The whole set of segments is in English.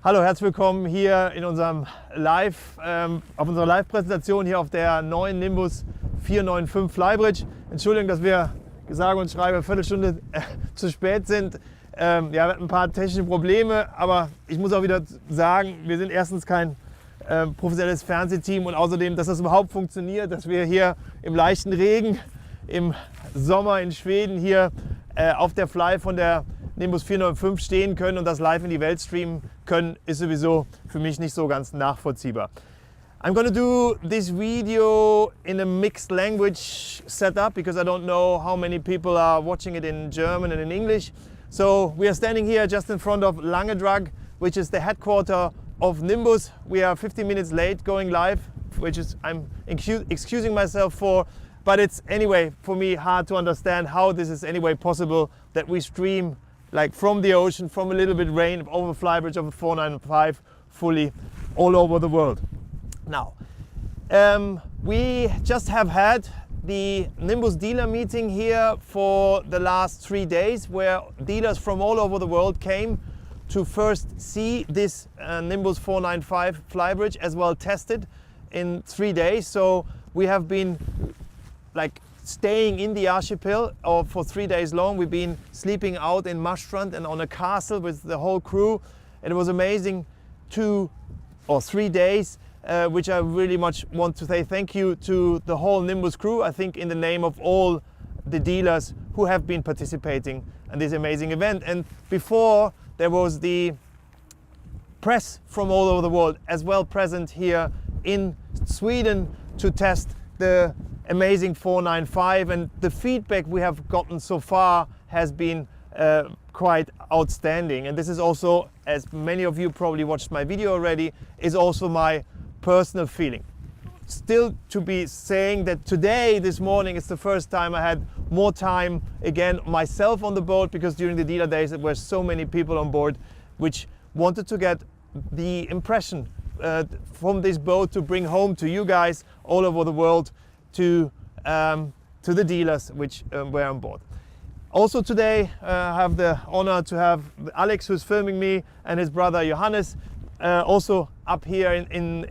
Hallo, herzlich willkommen hier in unserem auf unserer Live-Präsentation hier auf der neuen Nimbus 495 Flybridge. Entschuldigung, dass wir sage und schreibe eine Viertelstunde zu spät sind. Wir hatten ein paar technische Probleme, aber ich muss auch wieder sagen, wir sind erstens kein professionelles Fernsehteam und außerdem, dass das überhaupt funktioniert, dass wir hier im leichten Regen im Sommer in Schweden hier auf der Fly von der Nimbus 495 stehen können und das live in die Welt streamen können, ist sowieso für mich nicht so ganz nachvollziehbar. I'm going to do this video in a mixed language setup because I don't know how many people are watching it in German and in English. So we are standing here just in front of Langedrag, which is the headquarter of Nimbus. We are 15 minutes late going live, which is I'm excusing myself for, but it's anyway for me hard to understand how this is anyway possible that we stream like from the ocean, from a little bit rain, over Flybridge, over 495, fully all over the world. Now, we just have had the Nimbus dealer meeting here for the last 3 days, where dealers from all over the world came to first see this Nimbus 495 Flybridge as well tested in 3 days. So we have been like staying in the archipel for 3 days long. We've been sleeping out in Marstrand and on a castle with the whole crew. And it was amazing 2 or 3 days, which I really much want to say thank you to the whole Nimbus crew. I think in the name of all the dealers who have been participating in this amazing event. And before there was the press from all over the world as well present here in Sweden to test the amazing 495, and the feedback we have gotten so far has been quite outstanding. And this is also, as many of you probably watched my video already, is also my personal feeling. Still to be saying that today, this morning, is the first time I had more time again myself on the boat, because during the dealer days there were so many people on board which wanted to get the impression from this boat to bring home to you guys all over the world, to the dealers which were on board. Also today I have the honor to have Alex, who's filming me, and his brother Johannes also up here in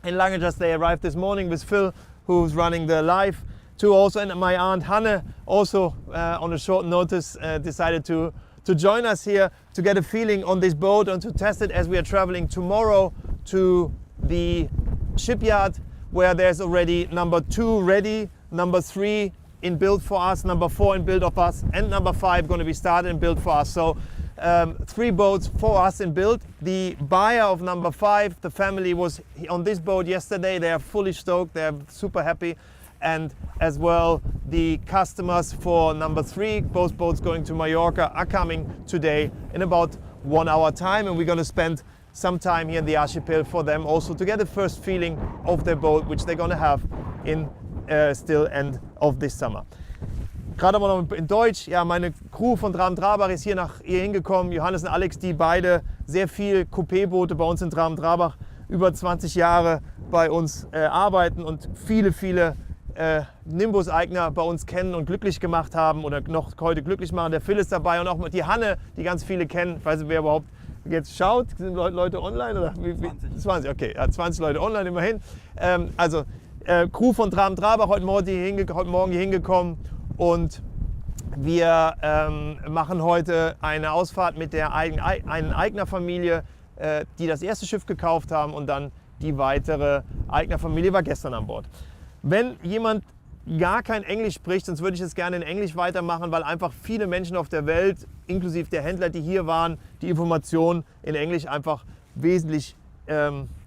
Langedrag. They arrived this morning with Phil, who's running the live too also, and my aunt Hanne also on a short notice decided to join us here to get a feeling on this boat and to test it, as we are traveling tomorrow to the shipyard, where there's already number 2 ready, number 3 in build for us, number 4 in build of us, and number 5 going to be started in build for us. So 3 boats for us in build. The buyer of number 5, the family, was on this boat yesterday. They are fully stoked, they are super happy. And as well, the customers for number 3, both boats going to Mallorca, are coming today in about 1 hour time, and we're going to spend some time here in the archipel for them also to get the first feeling of their boat, which they're going to have in still end of this summer. Gerade mal noch in Deutsch, ja, meine Crew von Dramen-Trabach ist hier hingekommen, Johannes und Alex, die beide sehr viel Coupé-Boote bei uns in Dramen-Trabach über 20 Jahre bei uns arbeiten und viele Nimbus-Eigner bei uns kennen und glücklich gemacht haben oder noch heute glücklich machen. Der Phil ist dabei und auch die Hanne, die ganz viele kennen. Ich weiß nicht, wer überhaupt jetzt schaut. Sind Leute online? Oder? 20, okay. Ja, 20 Leute online immerhin. Crew von Dramen-Trabach heute Morgen hier hingekommen, und wir machen heute eine Ausfahrt mit der einen Eignerfamilie, die das erste Schiff gekauft haben, und dann die weitere Eignerfamilie war gestern an Bord. Wenn jemand gar kein Englisch spricht, sonst würde ich es gerne in Englisch weitermachen, weil einfach viele Menschen auf der Welt, inklusive der Händler, die hier waren, die Information in Englisch einfach wesentlich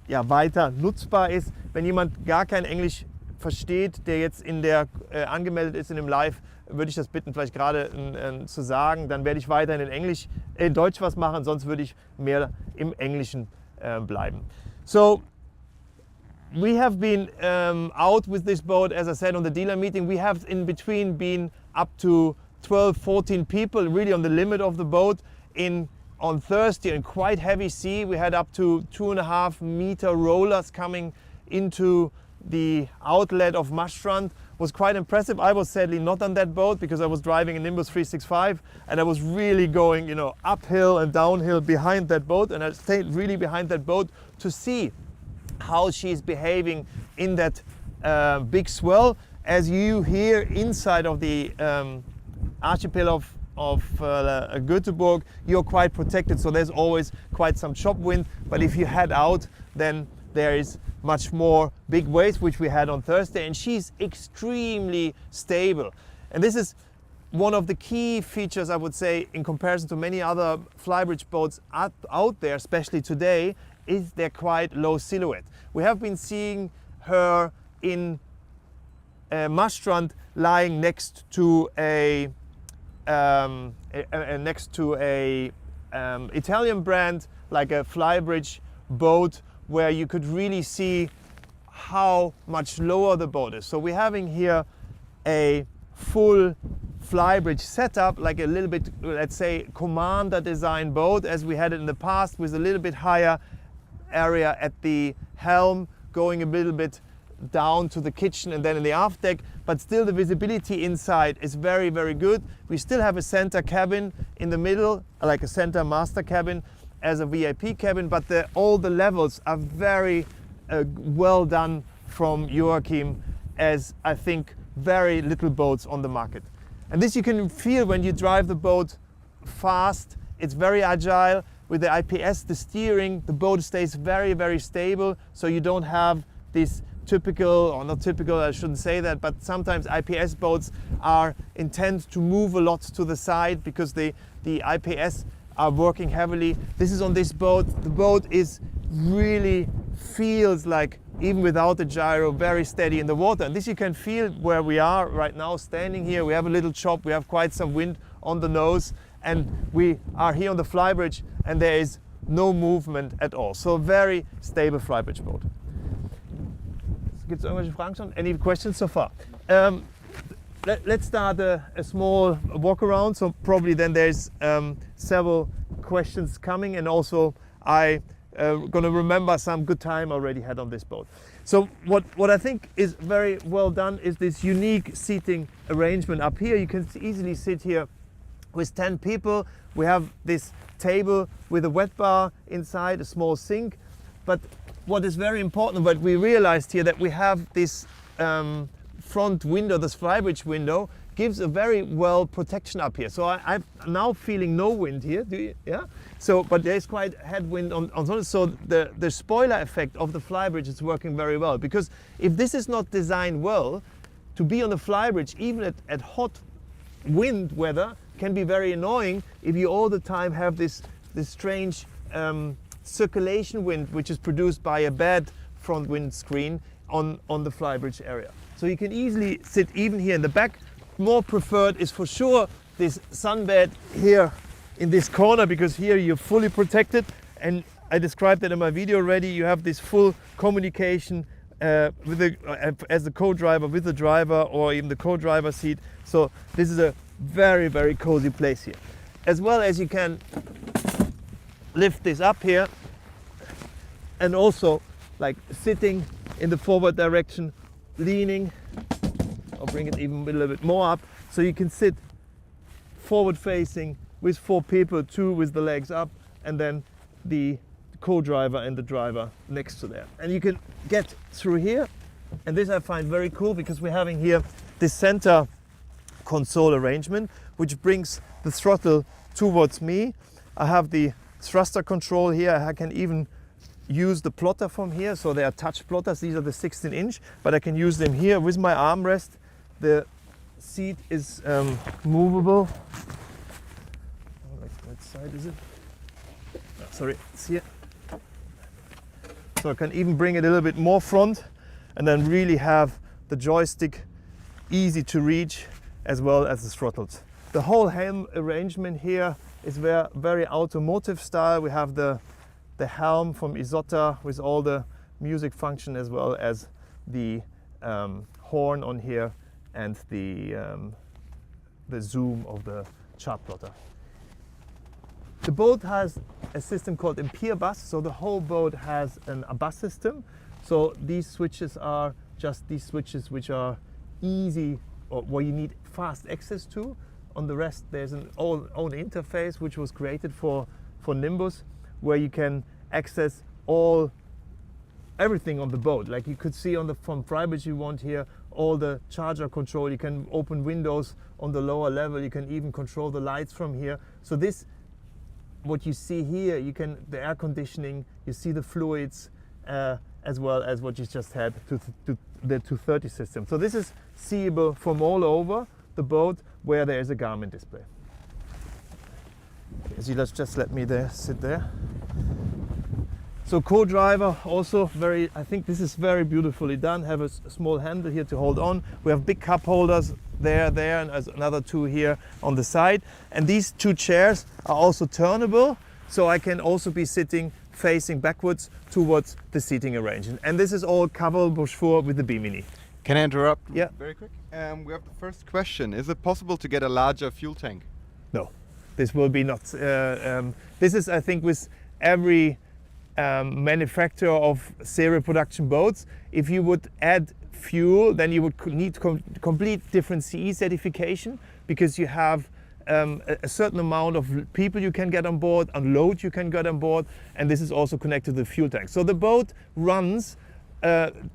weiter nutzbar ist. Wenn jemand gar kein Englisch versteht, der jetzt angemeldet ist in dem Live, würde ich das bitten, vielleicht gerade zu sagen. Dann werde ich weiterhin in Deutsch was machen, sonst würde ich mehr im Englischen bleiben. So, we have been out with this boat, as I said, on the dealer meeting. We have in between been up to 12, 14 people, really on the limit of the boat. On Thursday, in quite heavy sea, we had up to 2.5 meter rollers coming into the outlet of Marstrand, was quite impressive. I was sadly not on that boat because I was driving a Nimbus 365 and I was really going, you know, uphill and downhill behind that boat, and I stayed really behind that boat to see how she's behaving in that big swell. As you hear inside of the archipelago of Göteborg, you're quite protected, so there's always quite some chop wind, but if you head out, then there is much more big waves, which we had on Thursday, and she's extremely stable. And this is one of the key features, I would say, in comparison to many other flybridge boats out there, especially today, is their quite low silhouette. We have been seeing her in Marstrand lying next to a Italian brand, like a flybridge boat, where you could really see how much lower the boat is. So we're having here a full flybridge setup, like a little bit, let's say, commander design boat as we had it in the past, with a little bit higher area at the helm, going a little bit down to the kitchen and then in the aft deck, but still the visibility inside is very, very good. We still have a center cabin in the middle, like a center master cabin as a VIP cabin, but all the levels are very well done from Joachim, as I think very little boats on the market. And this you can feel when you drive the boat fast. It's very agile. With the IPS, the steering, the boat stays very, very stable, so you don't have this typical, or not typical, I shouldn't say that, but sometimes IPS boats intend to move a lot to the side because the IPS are working heavily. This is on this boat. The boat really feels like, even without the gyro, very steady in the water. And this you can feel where we are right now, standing here. We have a little chop, we have quite some wind on the nose, and we are here on the flybridge and there is no movement at all. So very stable flybridge boat. Gibt es irgendwelche Fragen schon? Any questions so far? Let's start a small walk around. So probably then there's several questions coming, and also I gonna remember some good time already had on this boat. So what I think is very well done is this unique seating arrangement up here. You can easily sit here with 10 people. We have this table with a wet bar inside, a small sink. But what is very important, what we realized here, that we have this front window, this flybridge window, gives a very well protection up here. So I'm now feeling no wind here, do you? Yeah? So, but there's quite headwind on so the spoiler effect of the flybridge is working very well. Because if this is not designed well, to be on the flybridge, even at hot wind weather, can be very annoying if you all the time have this strange circulation wind, which is produced by a bad front wind screen on the flybridge area. So you can easily sit even here in the back. More preferred is for sure this sunbed here in this corner, because here you're fully protected, and I described that in my video already. You have this full communication as the co-driver with the driver, or even the co-driver seat. So this is a very, very cozy place here. As well as you can lift this up here, and also like sitting in the forward direction, leaning, I'll bring it even a little bit more up, so you can sit forward facing with 4 people, 2 with the legs up, and then the co-driver and the driver next to there. And you can get through here, and this I find very cool, because we're having here this center console arrangement, which brings the throttle towards me. I have the thruster control here. I can even use the plotter from here, so they are touch plotters. These are the 16-inch, but I can use them here with my armrest. The seat is movable. What side is it? Oh, sorry, it's here. So I can even bring it a little bit more front, and then really have the joystick easy to reach, as well as the throttles. The whole helm arrangement here is very automotive style. We have the helm from Isotta with all the music function, as well as the horn on here and the zoom of the chart plotter. The boat has a system called Ampere bus, so the whole boat has a bus system. So these switches are just these switches which are easy, or where you need fast access to. On the rest, there's an own interface which was created for Nimbus, where you can access everything on the boat. Like you could see from Flybridge, you want here all the charger control. You can open windows on the lower level. You can even control the lights from here. So this, what you see here, the air conditioning, you see the fluids, as well as what you just had to the 230 system. So this is seeable from all over the boat where there is a Garmin display. So just let me sit there. So co-driver also I think this is very beautifully done. Have a small handle here to hold on. We have big cup holders there, and there's another two here on the side. And these two chairs are also turnable, so I can also be sitting facing backwards towards the seating arrangement. And this is all Caval Bush 4 with the Bimini. Can I interrupt? Yeah. Very quick? We have the first question. Is it possible to get a larger fuel tank? No, this will be not. This is, I think, with every manufacturer of serial production boats, if you would add fuel, then you would need complete different CE certification, because you have a certain amount of people you can get on board, and load you can get on board, and this is also connected to the fuel tank. So the boat runs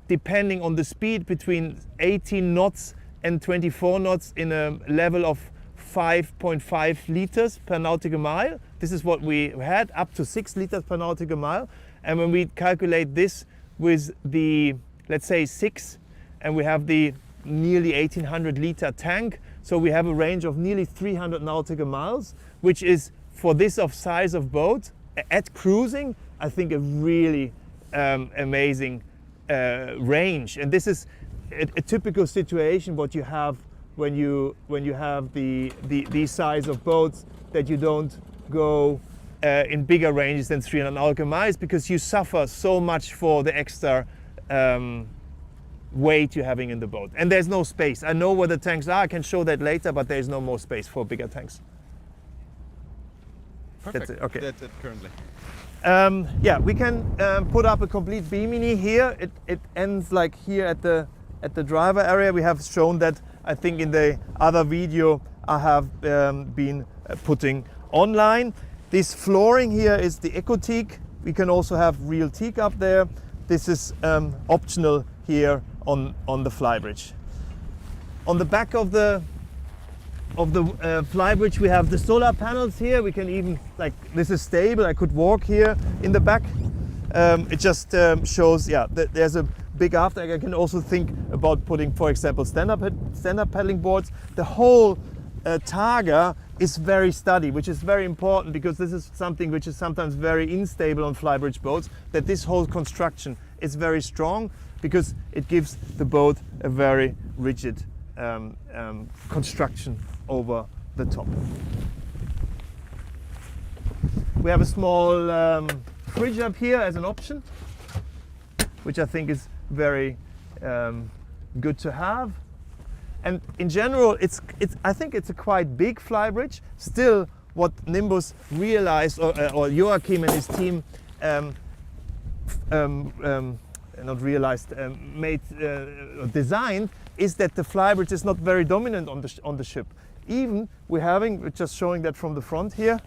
depending on the speed between 18 knots and 24 knots in a level of 5.5 liters per nautical mile. This is what we had, up to 6 liters per nautical mile. And when we calculate this with the, let's say 6, and we have the nearly 1800 liter tank, so we have a range of nearly 300 nautical miles, which is, for this size of boat, at cruising, I think a really amazing range. And this is a typical situation what you have when you have these size of boats, that you don't go in bigger ranges than 300 nautical miles, because you suffer so much for the extra weight you're having in the boat. And there's no space. I know where the tanks are, I can show that later, but there's no more space for bigger tanks. Perfect. That's it. Okay. That's it currently. Yeah, we can put up a complete Bimini here. It ends like here at the driver area. We have shown that, I think, in the other video I have been putting online. This flooring here is the Eco Teak. We can also have real teak up there. This is optional here on the Flybridge. On the back of the Flybridge, we have the solar panels here. We can even, like, this is stable. I could walk here in the back. It just shows, yeah, that there's a big after. I can also think about putting, for example, stand-up paddling boards. The whole targa is very sturdy, which is very important, because this is something which is sometimes very unstable on Flybridge boats, that this whole construction is very strong, because it gives the boat a very rigid construction over the top. We have a small fridge up here as an option, which I think is very good to have. And in general, I think it's a quite big Flybridge. Still, what Nimbus realized, or Joachim and his team designed, is that the Flybridge is not very dominant on the ship. Even we're just showing that from the front here,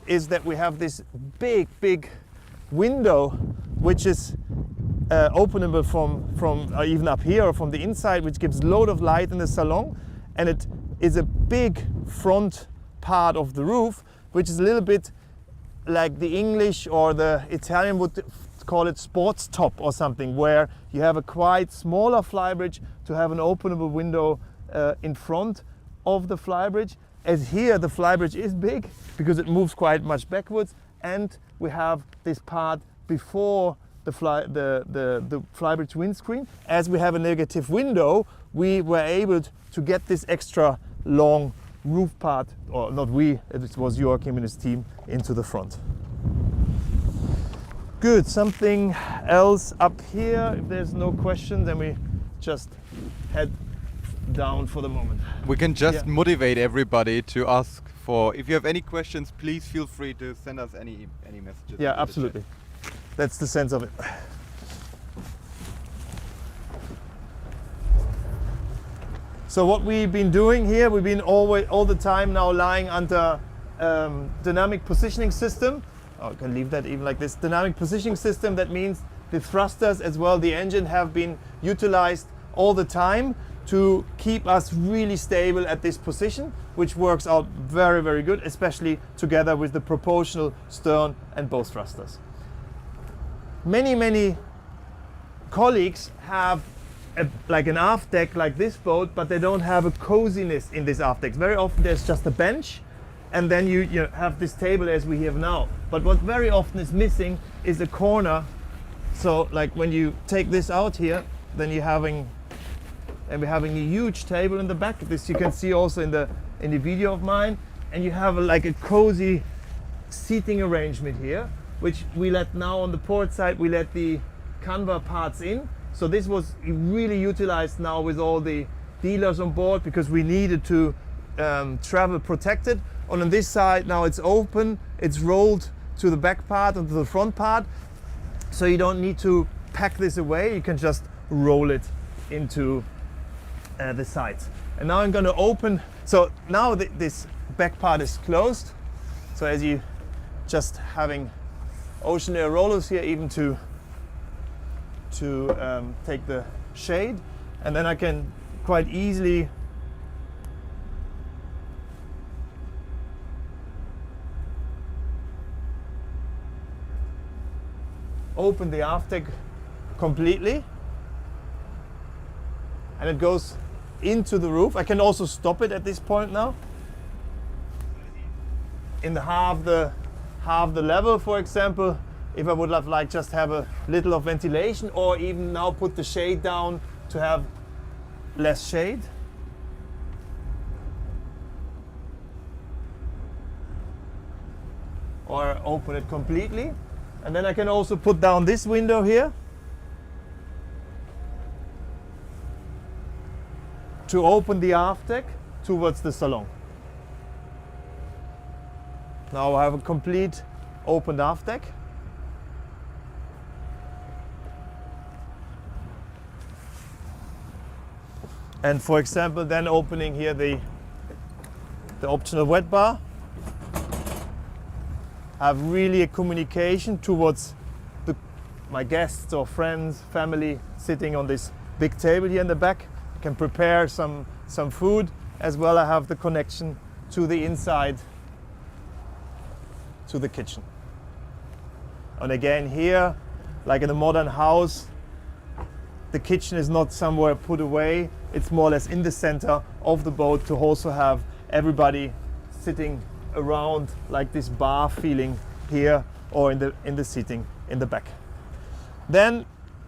is that we have this big window, which is openable from even up here or from the inside, which gives a load of light in the salon. And it is a big front part of the roof, which is a little bit like the English or the Italian would call it sports top or something, where you have a quite smaller Flybridge to have an openable window in front of the Flybridge. As here the Flybridge is big because it moves quite much backwards, and we have this part before the Flybridge windscreen. As we have a negative window, we were able to get this extra long roof part, or not we, it was Joachim and his team, into the front. Good, something else up here? If there's no question, then we just head down for the moment. We can just motivate everybody to ask for, if you have any questions, please feel free to send us any messages. Yeah, absolutely. That's the sense of it. So what we've been doing here, we've been all the time now lying under dynamic positioning system. Oh, I can leave that even like this. Dynamic positioning system, that means the thrusters as well, the engine have been utilized all the time to keep us really stable at this position, which works out very, very good, especially together with the proportional stern and bow thrusters. Many colleagues have like an aft deck like this boat, but they don't have a coziness in this aft deck. Very often there's just a bench, and then you have this table as we have now. But what very often is missing is a corner. So like when you take this out here, then we're having a huge table in the back. This you can see also in the video of mine, and you have like a cozy seating arrangement here, which we let now on the port side, we let the Canva parts in. So this was really utilized now with all the dealers on board, because we needed to travel protected. And on this side now it's open, it's rolled to the back part and to the front part, so you don't need to pack this away, you can just roll it into the sides. And now I'm going to open, so now this back part is closed, so as you just having Oceanair rollers here even to take the shade, and then I can quite easily open the aft deck completely, and it goes into the roof. I can also stop it at this point now in the half the level, for example, if I would have like just have a little of ventilation, or even now put the shade down to have less shade. Or open it completely. And then I can also put down this window here to open the aft deck towards the salon. Now I have a complete opened aft deck. And for example, then opening here the optional wet bar. Have really a communication towards my guests or friends, family sitting on this big table here in the back. I can prepare some food as well. I have the connection to the inside, to the kitchen. And again here, like in a modern house, the kitchen is not somewhere put away. It's more or less in the center of the boat to also have everybody sitting around like this bar feeling here, or in the seating in the back. Then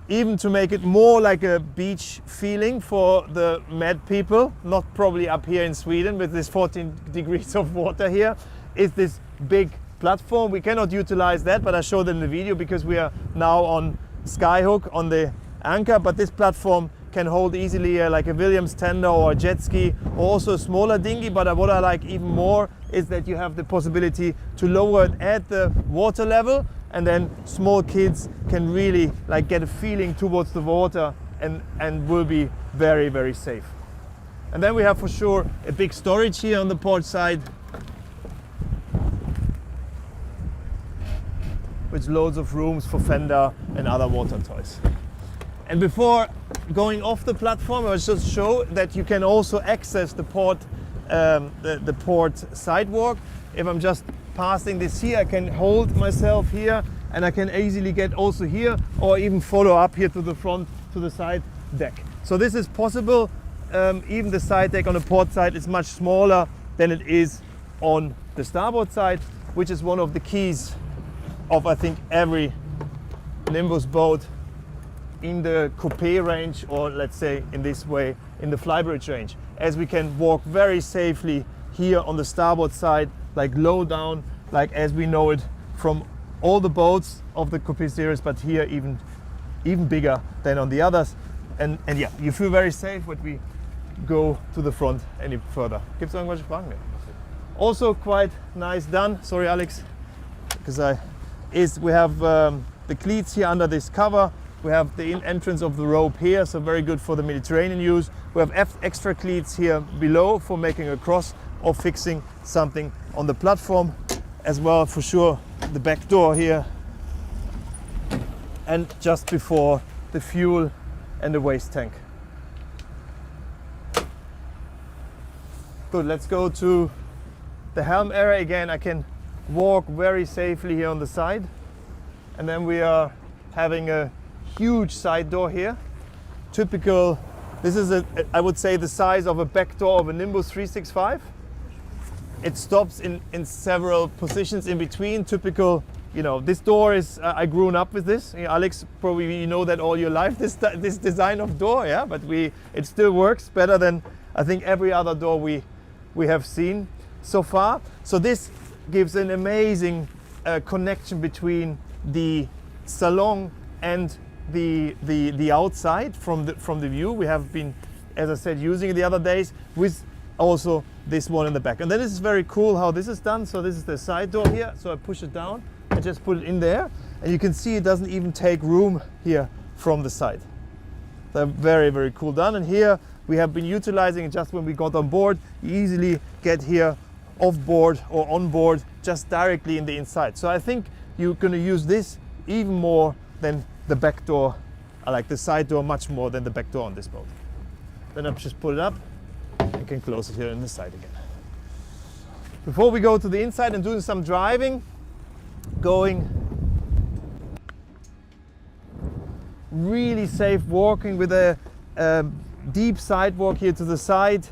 even to make it more like a beach feeling for the Med people, not probably up here in Sweden with this 14 degrees of water here, is this big platform. We cannot utilize that, but I showed it in the video because we are now on Skyhook on the anchor, but this platform can hold easily like a Williams tender or a jet ski, or also a smaller dinghy. But what I like even more is that you have the possibility to lower it at the water level, and then small kids can really like get a feeling towards the water and will be very, very safe. And then we have for sure a big storage here on the port side with loads of rooms for fender and other water toys. And before going off the platform, I'll just show that you can also access the port sidewalk. If I'm just passing this here, I can hold myself here, and I can easily get also here, or even follow up here to the front, to the side deck. So this is possible. Even the side deck on the port side is much smaller than it is on the starboard side, which is one of the keys of, I think, every Nimbus boat in the coupe range, or let's say in this way in the flybridge range, as we can walk very safely here on the starboard side, like low down, like as we know it from all the boats of the coupe series, but here even bigger than on the others. And yeah, you feel very safe when we go to the front any further. Gibt's irgendwelche Fragen mehr? Also quite nice done. Sorry, Alex, because we have the cleats here under this cover, We have the entrance of the rope here, so very good for the Mediterranean use. We have extra cleats here below for making a cross or fixing something on the platform. As well, for sure, the back door here. And just before, the fuel and the waste tank. Good, let's go to the helm area again. I can walk very safely here on the side. And then we are having a huge side door here. Typical, this is I would say the size of a back door of a Nimbus 365. It stops in several positions in between. Typical, you know, this door is, I grew up with this. Alex, probably you know that all your life, this design of door, yeah? But it still works better than I think every other door we have seen so far. So this gives an amazing connection between the salon and the outside from the view. We have been, as I said, using it the other days with also this one in the back. And then this is very cool how this is done. So this is the side door here. So I push it down, I just put it in there, and you can see it doesn't even take room here from the side. They're very, very cool done. And here we have been utilizing it just when we got on board. You easily get here off board or on board just directly in the inside. So I think you're going to use this even more than the back door. I like the side door much more than the back door on this boat. Then I just pull it up and can close it here in the side again. Before we go to the inside and doing some driving, going really safe walking with a deep sidewalk here to the side.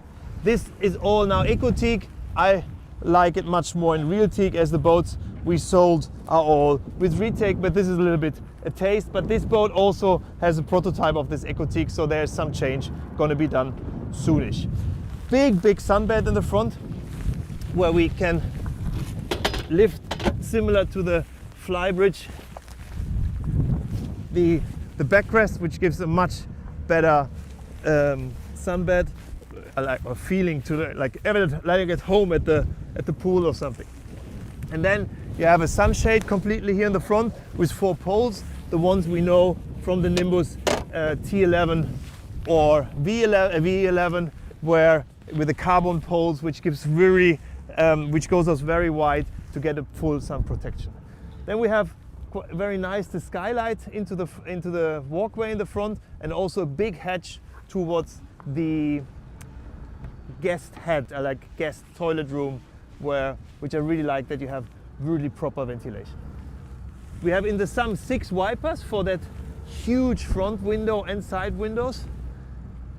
This is all now EcoTeak. I like it much more in real teak, as the boats we sold are all with retake, but this is a little bit a taste. But this boat also has a prototype of this EcoTeak, so there's some change going to be done soonish. Big sunbed in the front where we can lift, similar to the Flybridge, the backrest, which gives a much better sunbed. I like a feeling to the, like at home at the pool or something. And then you have a sunshade completely here in the front with 4 poles, the ones we know from the Nimbus T11 or V11, where with the carbon poles, which gives really, which goes us very wide to get a full sun protection. Then we have very nice the skylight into the walkway in the front, and also a big hatch towards the guest head, like guest toilet room, which I really like, that you have really proper ventilation. We have in the sum 6 wipers for that huge front window and side windows,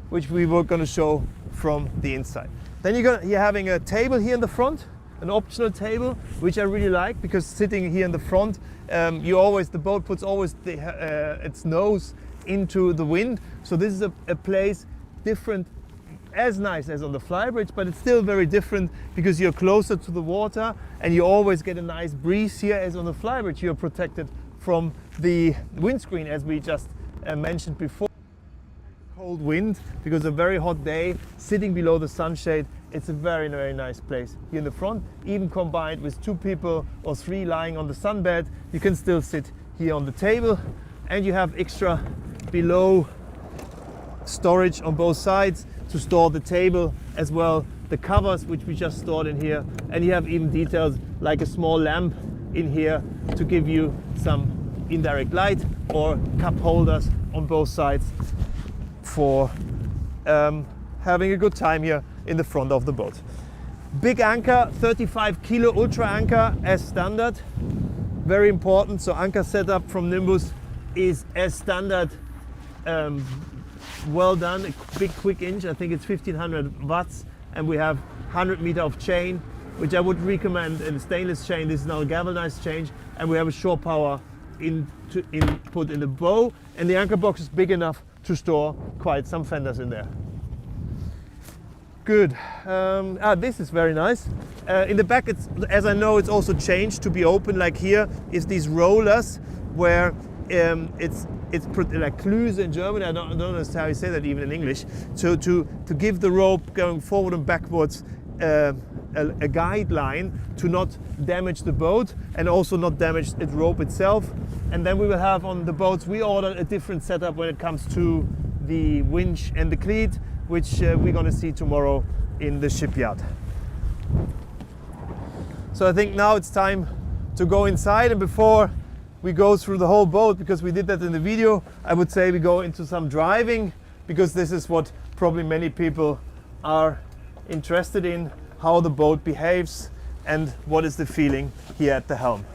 which we were going to show from the inside. Then you're having a table here in the front, an optional table, which I really like, because sitting here in the front, the boat puts always its nose into the wind. So this is a place different, as nice as on the Flybridge, but it's still very different because you're closer to the water and you always get a nice breeze here. As on the Flybridge, you're protected from the windscreen, as we just mentioned before. Cold wind, because a very hot day, sitting below the sunshade, it's a very, very nice place here in the front. Even combined with 2 people or 3 lying on the sunbed, you can still sit here on the table, and you have extra below storage on both sides to store the table, as well the covers, which we just stored in here. And you have even details like a small lamp in here to give you some indirect light, or cup holders on both sides for having a good time here in the front of the boat. Big anchor, 35 kilo ultra anchor as standard, very important. So anchor setup from Nimbus is as standard, well done, a big quick inch. I think it's 1500 watts, and we have 100 meter of chain, which I would recommend, in stainless chain. This is now a galvanized chain, and we have a shore power put in the bow, and the anchor box is big enough to store quite some fenders in there. Good. This is very nice. In the back, as I know, it's also changed to be open. Like here is these rollers where it's like Klüse in German. I don't know how you say that even in English. So to give the rope going forward and backwards a guideline to not damage the boat and also not damage its rope itself. And then we will have on the boats we ordered a different setup when it comes to the winch and the cleat, which we're going to see tomorrow in the shipyard. So I think now it's time to go inside, and before we go through the whole boat, because we did that in the video, I would say we go into some driving, because this is what probably many people are interested in, how the boat behaves and what is the feeling here at the helm.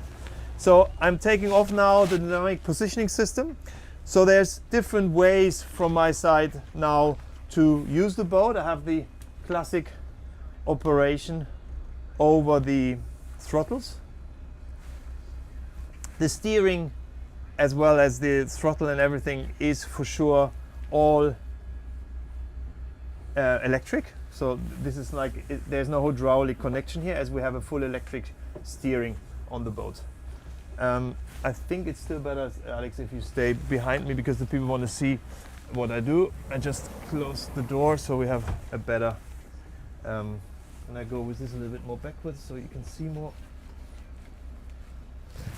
So I'm taking off now the dynamic positioning system. So there's different ways from my side now to use the boat. I have the classic operation over the throttles. The steering as well as the throttle and everything is for sure all electric. So this is like, there's no hydraulic connection here, as we have a full electric steering on the boat. I think it's still better, Alex, if you stay behind me, because the people want to see what I do. I just close the door so we have a better, and I go with this a little bit more backwards so you can see more.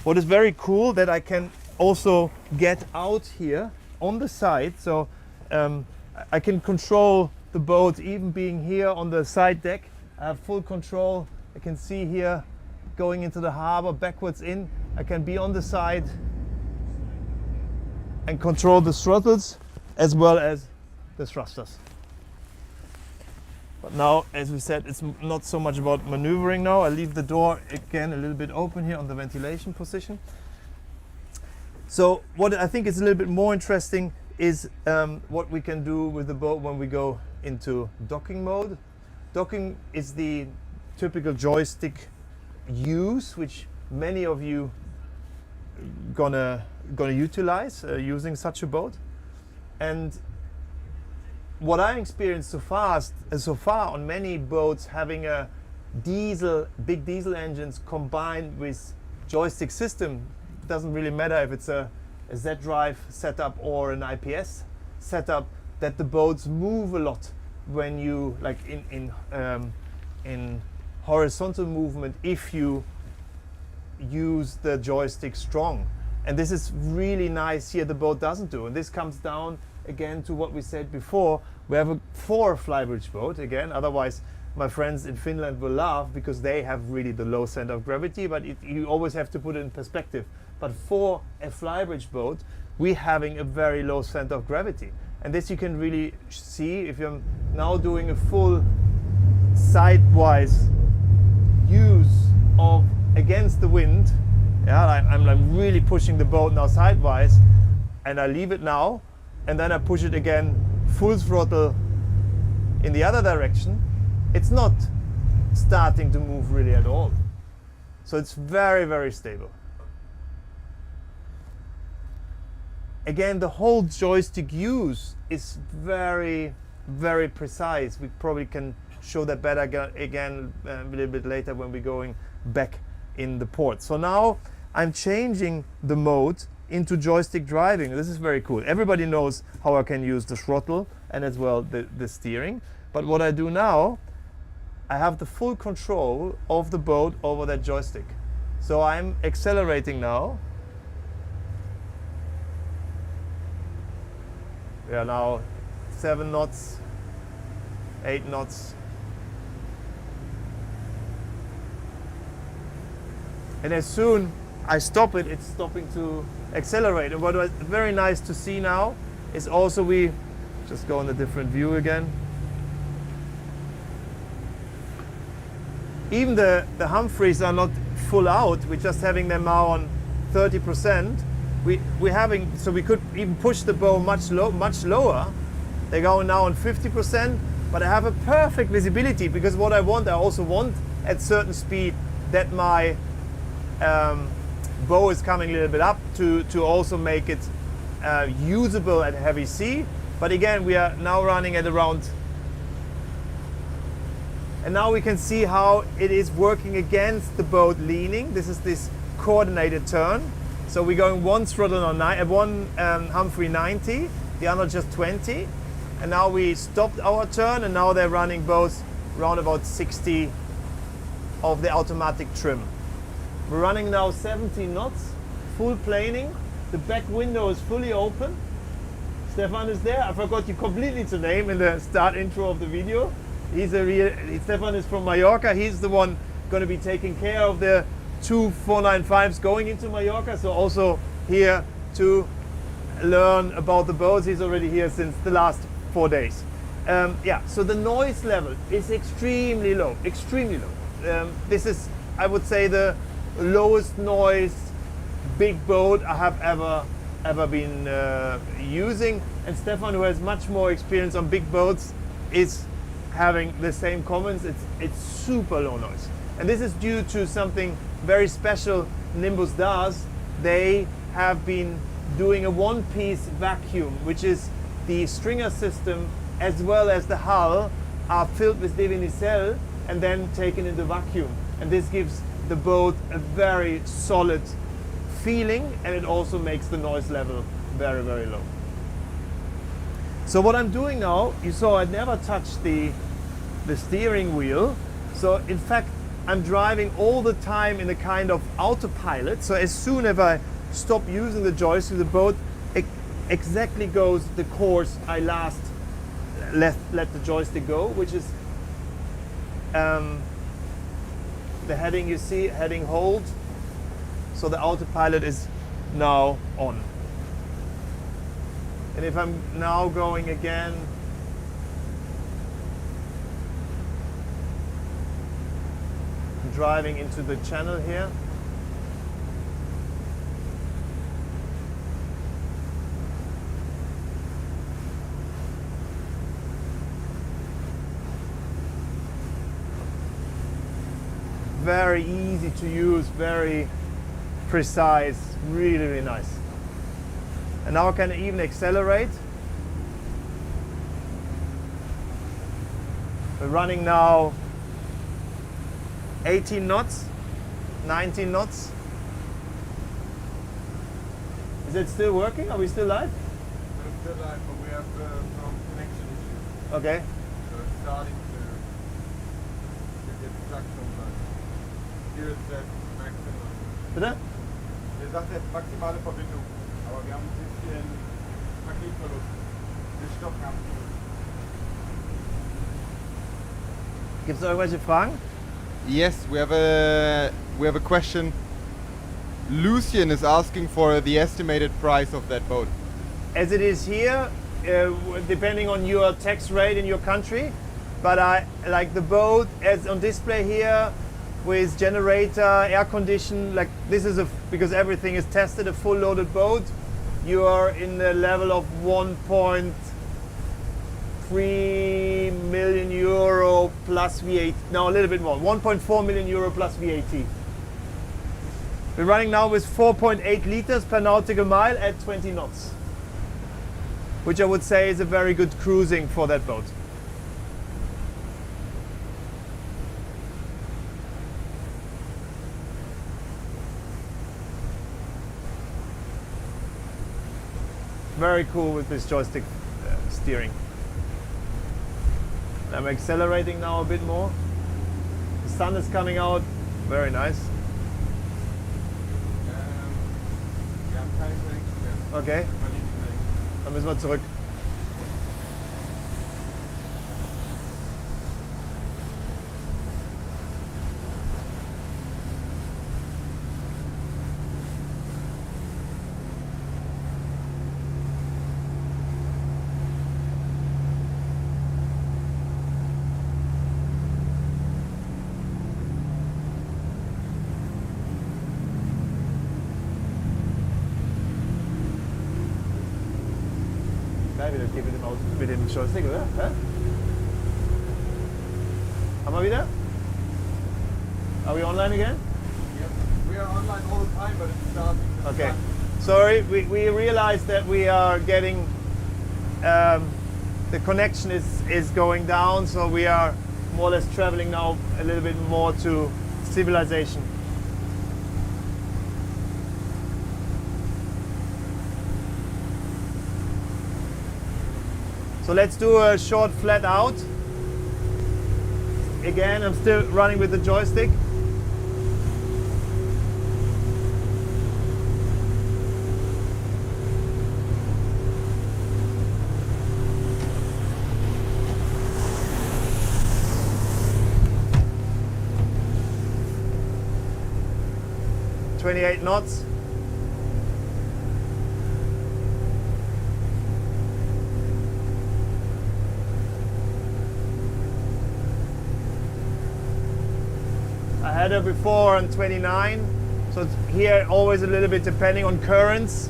What is very cool that I can also get out here on the side, so I can control the boat even being here on the side deck. I have full control. I can see here going into the harbor, backwards in. I can be on the side and control the throttles as well as the thrusters. But now, as we said, it's not so much about maneuvering now. I leave the door again a little bit open here on the ventilation position. So what I think is a little bit more interesting is what we can do with the boat when we go into docking mode. Docking is the typical joystick use, which many of you gonna utilize using such a boat. And what I experienced so far on many boats having a big diesel engines combined with joystick system, doesn't really matter if it's a Z-drive setup or an IPS setup, that the boats move a lot when you, like in horizontal movement, if you use the joystick strong. And this is really nice here, the boat doesn't do. And this comes down again to what we said before. We have a 4 flybridge boat again, otherwise my friends in Finland will laugh because they have really the low center of gravity, but you always have to put it in perspective. But for a flybridge boat, we're having a very low center of gravity. And this you can really see if you're now doing a full sidewise use of against the wind. Yeah, I'm really pushing the boat now sidewise, and I leave it now, and then I push it again full throttle in the other direction. It's not starting to move really at all. So it's very, very stable. Again, the whole joystick use is very, very precise. We probably can show that better again a little bit later when we're going back in the port. So now I'm changing the mode into joystick driving. This is very cool. Everybody knows how I can use the throttle and as well the steering. But what I do now, I have the full control of the boat over that joystick. So I'm accelerating now. We are now 7 knots, 8 knots. And as soon I stop it, it's stopping to accelerate. And what was very nice to see now is also we just go in a different view again. Even the Humphreys are not full out. We're just having them now on 30%. We're having, so we could even push the bow much lower. They're going now on 50%, but I have a perfect visibility, because what I also want at certain speed that my bow is coming a little bit up to also make it usable at heavy sea. But again, we are now running at around, and now we can see how it is working against the boat leaning. This is this coordinated turn. So we're going one throttle on one Humphrey 90, the other just 20. And now we stopped our turn, and now they're running both around about 60 of the automatic trim. We're running now 17 knots, full planing. The back window is fully open. Stefan is there. I forgot you completely to name in the start intro of the video. Stefan is from Mallorca. He's the one going to be taking care of the two 495s going into Mallorca. So also here to learn about the boats. He's already here since the last 4 days. So the noise level is extremely low, extremely low. This is, I would say, the lowest noise big boat I have ever been using. And Stefan, who has much more experience on big boats, is having the same comments. It's super low noise. And this is due to something very special Nimbus does. They have been doing a one-piece vacuum, which is the stringer system as well as the hull are filled with Devinicel and then taken into vacuum. And this gives the boat a very solid feeling, and it also makes the noise level very, very low. So what I'm doing now, you saw I never touched the steering wheel. So in fact, I'm driving all the time in a kind of autopilot. So as soon as I stop using the joystick, the boat exactly goes the course I last let the joystick go, which is the heading you see, heading hold. So the autopilot is now on. And if I'm now going again, I'm driving into the channel here. Very easy to use, very precise, really, really nice. And now I can even accelerate. We're running now 18 knots, 19 knots. Is it still working? Are we still live? We're still live, but we have some connection issues. Okay. So it's starting to get stuck sometimes. Here it says maximum. Bitte? Hier sagt jetzt maximale Verbindung, aber wir haben ein bisschen Paketverlust. Wir stoppen ab. Gibt es irgendwelche Fragen? Yes, we have a question. Lucien is asking for the estimated price of that boat. As it is here, depending on your tax rate in your country, but I like the boat as on display here with generator, air condition, like this is because everything is tested, a full loaded boat. You are in the level of 1.3 million euro plus VAT. No, a little bit more, 1.4 million euro plus VAT. We're running now with 4.8 liters per nautical mile at 20 knots, which I would say is a very good cruising for that boat. Very cool with this joystick steering. I'm accelerating now a bit more. The sun is coming out, very nice. Wir haben keine Connection mehr. Okay, dann müssen wir zurück. Wieder geht mit dem Joystick, oder? Hä? Haben wir wieder? Are we online again? We are online all the time, but it's starting. Okay. Sorry, we realized that we are getting the connection is going down, so we are more or less traveling now a little bit more to civilization. So let's do a short flat out. Again, I'm still running with the joystick. 28 knots. I had her before on 29, so it's here always a little bit depending on currents,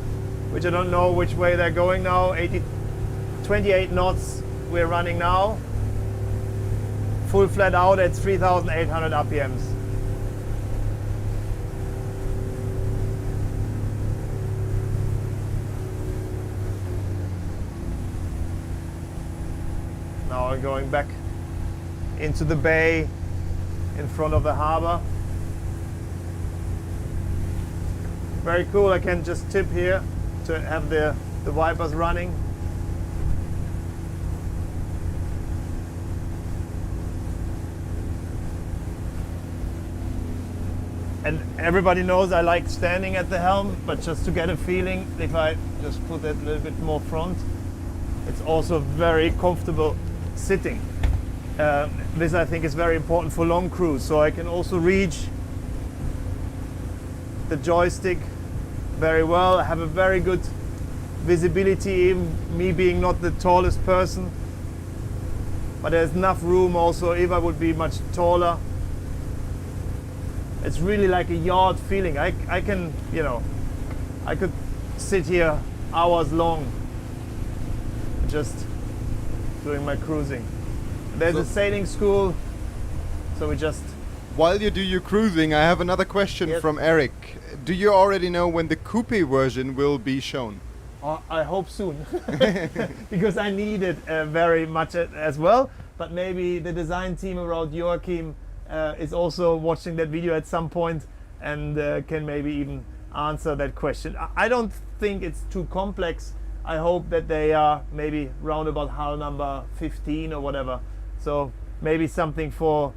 which I don't know which way they're going now. 28 knots we're running now. Full flat out at 3,800 RPMs. Now I'm going back into the bay in front of the harbor. Very cool, I can just tip here to have the wipers running. And everybody knows I like standing at the helm, but just to get a feeling, if I just put that a little bit more front, it's also very comfortable sitting. This I think is very important for long cruise, so I can also reach the joystick very well. I have a very good visibility, even me being not the tallest person, but there's enough room also if I would be much taller. It's really like a yacht feeling. I can, you know, I could sit here hours long just doing my cruising. There's a sailing school, so we just... While you do your cruising, I have another question Yes. from Eric. Do you already know when the coupe version will be shown? I hope soon, because I need it very much as well. But maybe the design team around Joachim is also watching that video at some point and can maybe even answer that question. I don't think it's too complex. I hope that they are maybe round about hull number 15 or whatever. So maybe something for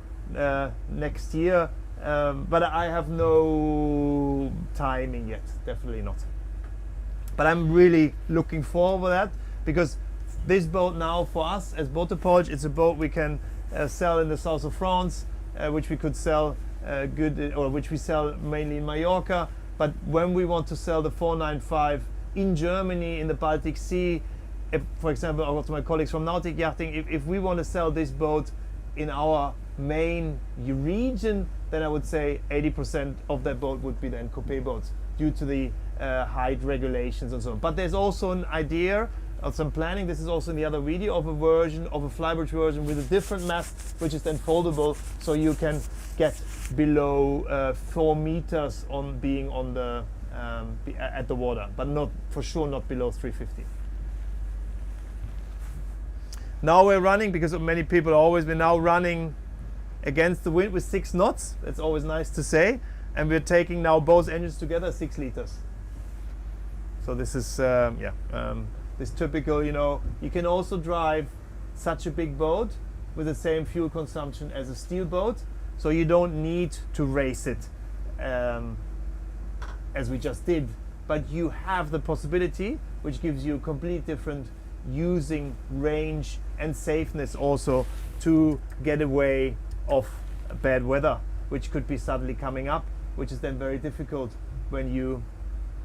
next year. But I have no timing yet, definitely not. But I'm really looking forward to that, because this boat now for us as Boatapulch, it's a boat we can sell in the south of France, which we could sell which we sell mainly in Mallorca. But when we want to sell the 495 in Germany, in the Baltic Sea, if, for example, also my colleagues from Nautic Yachting, if we want to sell this boat in our main region, then I would say 80% of that boat would be then coupe boats due to the height regulations and so on. But there's also an idea of some planning. This is also in the other video of a version of a Flybridge version with a different mast, which is then foldable, so you can get below 4 meters on being on the at the water, but not for sure not below 350. Now we're running, because many people always been now running against the wind with 6 knots. That's always nice to say. And we're taking now both engines together 6 liters. So this is this typical, you know, you can also drive such a big boat with the same fuel consumption as a steel boat, so you don't need to race it as we just did, but you have the possibility, which gives you a completely different using range and safeness also to get away of bad weather, which could be suddenly coming up, which is then very difficult when you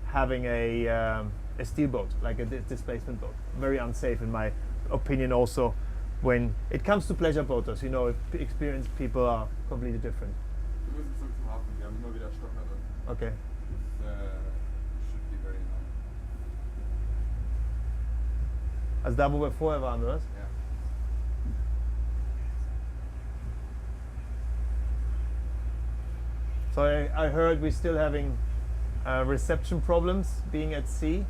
having a steel boat, like a displacement boat. Very unsafe in my opinion also when it comes to pleasure boaters. You know, experienced people are completely different. Wir müssen zurück zum Hafen, wir haben immer wieder Stocker drin. Okay. Should be very nice. Also da, wo wir vorher waren, oder? Ja. So I heard we're still having reception problems being at sea.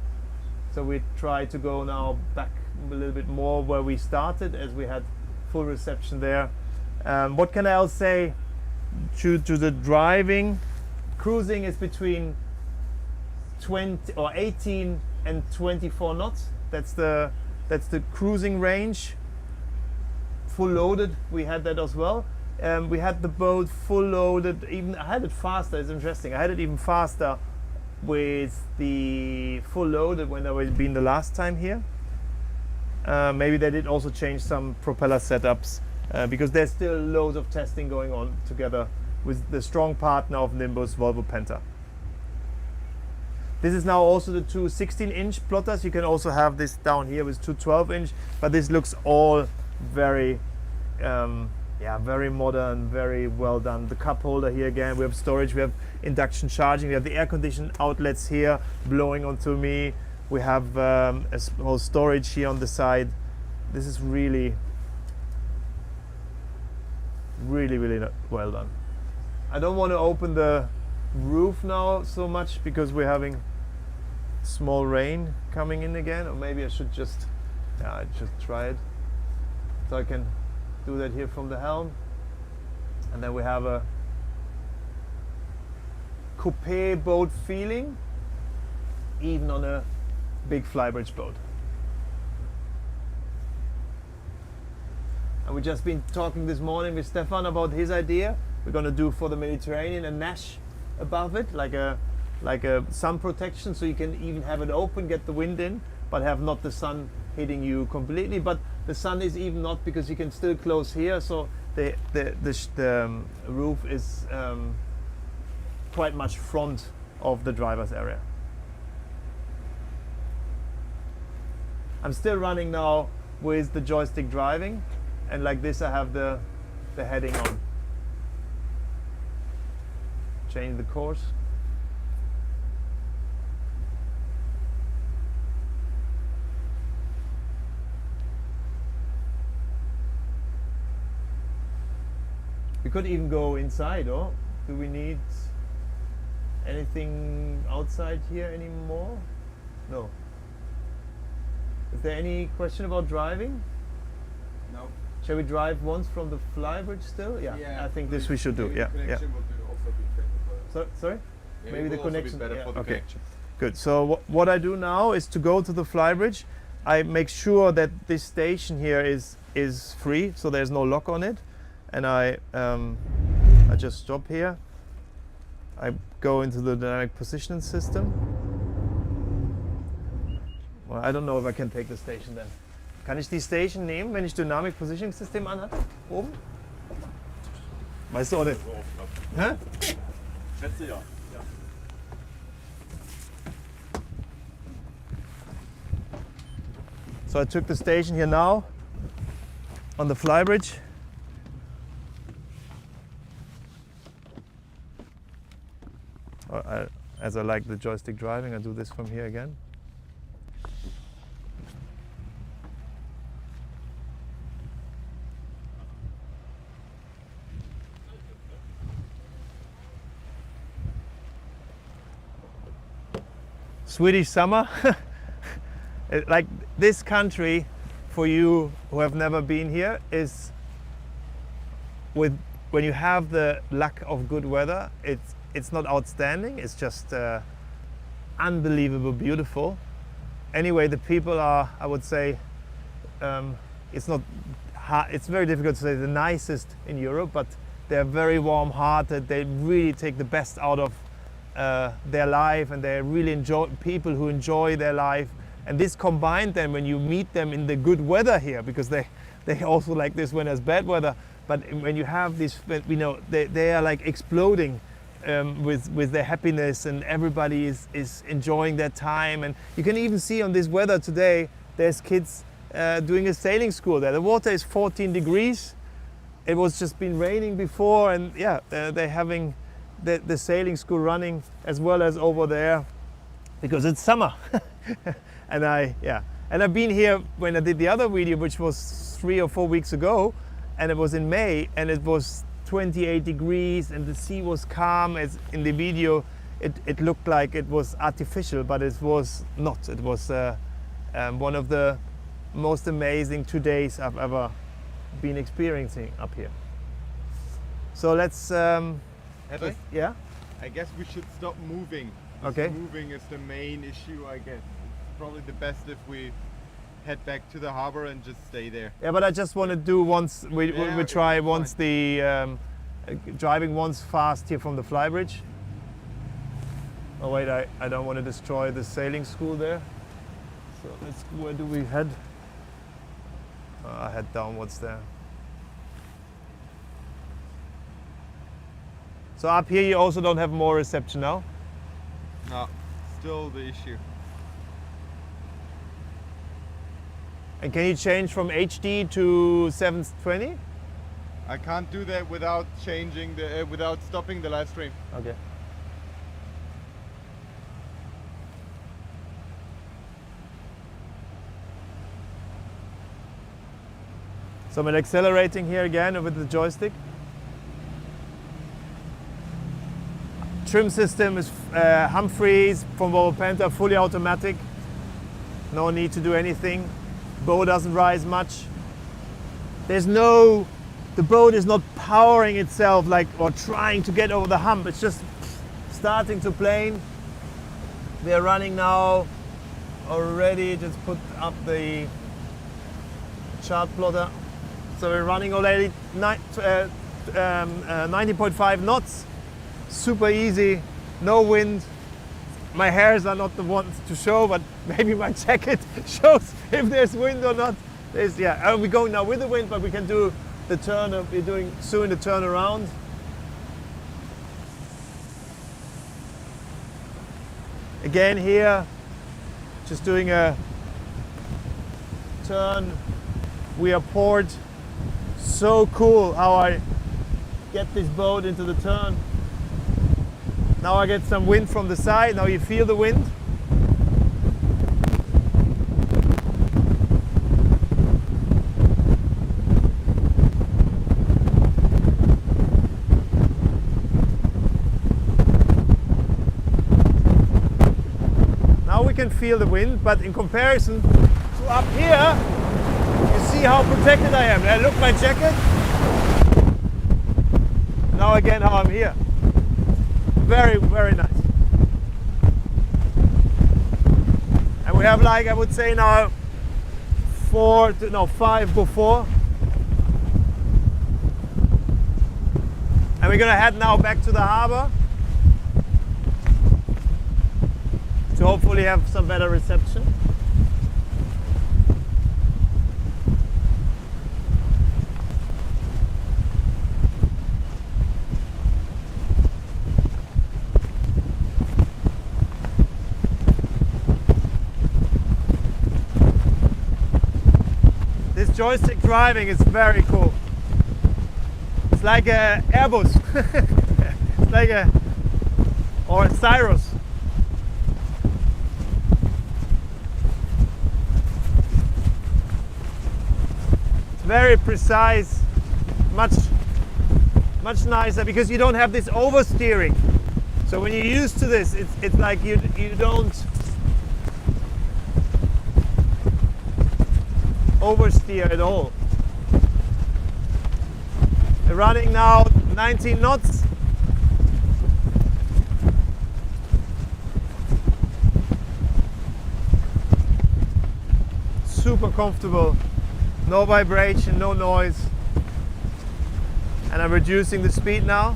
So we try to go now back a little bit more where we started, as we had full reception there. What can I else say to the driving? Cruising is between 20 or 18 and 24 knots. That's the cruising range. Full loaded, we had that as well. We had the boat full loaded. Even I had it faster. It's interesting. I had it even faster with the full loaded when I was been the last time here. Maybe they did also change some propeller setups because there's still loads of testing going on together with the strong partner of Nimbus, Volvo Penta. This is now also the two 16-inch plotters. You can also have this down here with two 12-inch, but this looks all very, very modern, very well done. The cup holder here again, we have storage, we have induction charging, we have the air conditioned outlets here blowing onto me. We have a small storage here on the side. This is really, really, really well done. I don't want to open the roof now so much because we're having small rain coming in again, or maybe I should just try it. So I can do that here from the helm, and then we have a coupe boat feeling, even on a big flybridge boat. And we've just been talking this morning with Stefan about his idea. We're going to do for the Mediterranean a mesh above it, like a sun protection, so you can even have it open, get the wind in, but have not the sun hitting you completely. But the sun is even not, because you can still close here, so the roof is quite much front of the driver's area. I'm still running now with the joystick driving, and like this I have the heading on. Change the course. We could even go inside, or do we need anything outside here anymore? No. Is there any question about driving? No. Shall we drive once from the flybridge still? Yeah, I think this we should do. Maybe Yeah, the yeah. connection would also be better for Sorry? Maybe the it will also be connection. better Yeah. for the Okay. connection. Good. So what I do now is to go to the flybridge. I make sure that this station here is free, so there's no lock on it, and I just stop here. I go into the dynamic positioning system. Well, I don't know if I can take the station then. Kann ich die Station nehmen, wenn ich Dynamic Positioning System anhatte? Oben? Weißt du, oder? Hä? Schätze ja. So I took the station here now on the flybridge. As I like the joystick driving, I do this from here again. Swedish summer. Like this country, for you who have never been here, is when you have the luck of good weather, it's not outstanding, it's just unbelievable beautiful. Anyway, the people are, I would say, it's very difficult to say the nicest in Europe, but they're very warm-hearted. They really take the best out of their life, and they really enjoy people who enjoy their life. And this combined then, when you meet them in the good weather here, because they also like this when there's bad weather, but when you have this, you know, they are like exploding with their happiness, and everybody is enjoying their time. And you can even see on this weather today, there's kids doing a sailing school there. The water is 14 degrees. It was just been raining before, and yeah, they're having the sailing school running as well as over there, because it's summer. And I've been here when I did the other video, which was 3 or 4 weeks ago, and it was in May, and it was 28 degrees, and the sea was calm. As in the video, it looked like it was artificial, but it was not. It was one of the most amazing 2 days I've ever been experiencing up here. So let's. Hedley, Yeah. I guess we should stop moving. This Okay. Moving is the main issue, I guess. It's probably the best if we head back to the harbor and just stay there. Yeah, but I just want to do once. We okay, try fine. once the driving once fast here from the flybridge. Oh wait, I don't want to destroy the sailing school there. So where do we head? I head downwards there. So up here you also don't have more reception now. No, still the issue. And can you change from HD to 720? I can't do that without changing the without stopping the live stream. Okay. So I'm accelerating here again with the joystick. Trim system is Humphreys from Volvo Penta, fully automatic. No need to do anything. Bow doesn't rise much. The boat is not powering itself like or trying to get over the hump. It's just starting to plane. We are running now already. Just put up the chart plotter. So we're running already 90.5 knots. Super easy, no wind. My hairs are not the ones to show, but maybe my jacket shows if there's wind or not. We're going now with the wind, but we can do the turn. We're doing soon the turn around. Again here, just doing a turn. We are port. So cool how I get this boat into the turn. Now I get some wind from the side. Now you feel the wind. Now we can feel the wind, but in comparison to up here, you see how protected I am. I look my jacket. Now again how I'm here. Very, very nice. And we have, like, I would say now 5 before. And we're gonna head now back to the harbor to hopefully have some better reception. Joystick driving is very cool. It's like a Airbus. It's like or a Cyrus. It's very precise, much nicer because you don't have this oversteering. So when you're used to this, it's like you don't oversteer at all. We're running now 19 knots. Super comfortable, no vibration, no noise. And I'm reducing the speed now.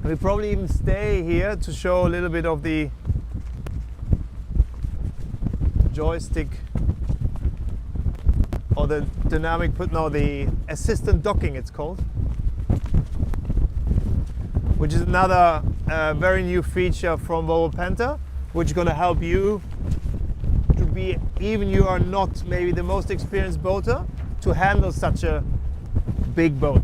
We'll probably even stay here to show a little bit of the joystick or the dynamic the assistant docking it's called, which is another very new feature from Volvo Penta, which is going to help you to be, even you are not maybe the most experienced boater, to handle such a big boat.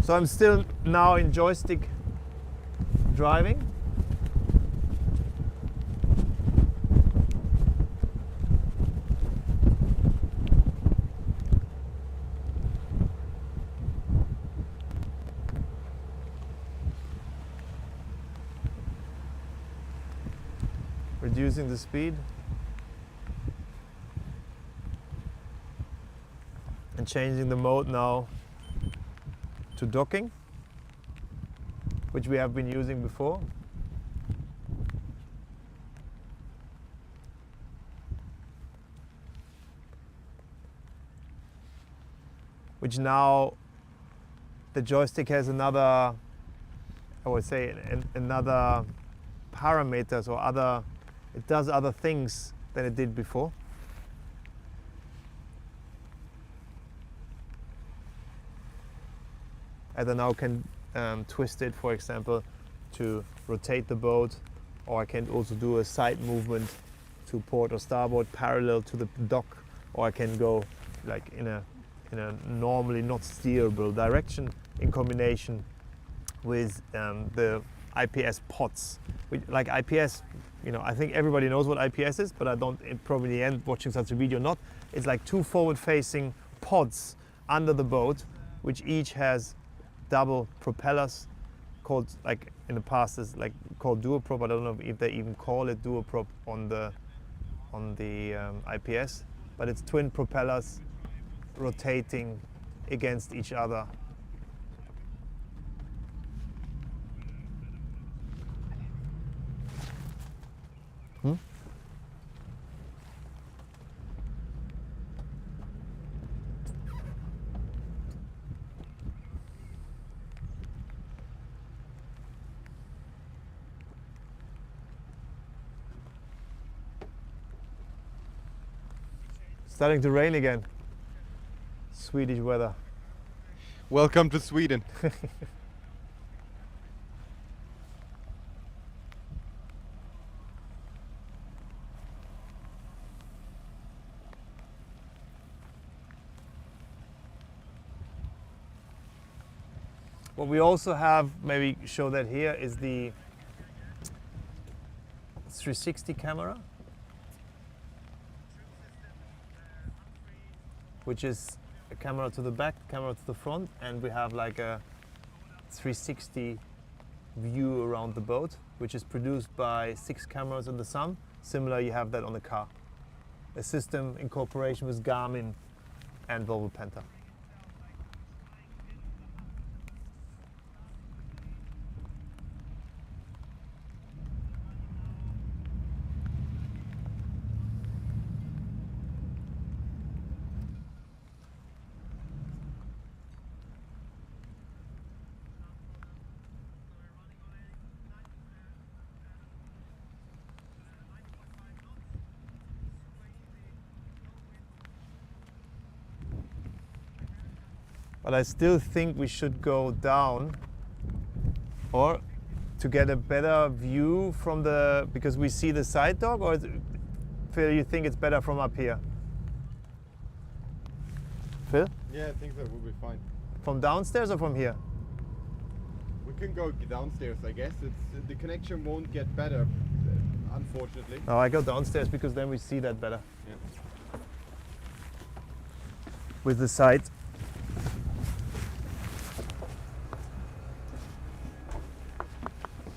So I'm still now in joystick driving. Reducing the speed. And changing the mode now to docking, which we have been using before. Which now the joystick has another I would say, another parameters or other, it does other things than it did before. And I now can twist it, for example, to rotate the boat, or I can also do a side movement to port or starboard parallel to the dock, or I can go like in a normally not steerable direction in combination with the IPS pods. Like IPS, you know, I think everybody knows what IPS is, but I don't, probably in the end watching such a video not. It's like two forward-facing pods under the boat, which each has double propellers, called, like in the past is like called duoprop. I don't know if they even call it duoprop on the IPS, but it's twin propellers rotating against each other. Starting to rain again. Swedish weather. Welcome to Sweden. What we also have, maybe show that here, is the 360 camera, which is a camera to the back, camera to the front, and we have like a 360 view around the boat, which is produced by 6 cameras in the sun. Similar, you have that on the car. A system in cooperation with Garmin and Volvo Penta. But I still think we should go down, or to get a better view from the, because we see the side dock, or Phil, you think it's better from up here? Phil? Yeah, I think that will be fine. From downstairs or from here? We can go downstairs, I guess. The connection won't get better, unfortunately. No, I go downstairs because then we see that better. Yeah. With the side.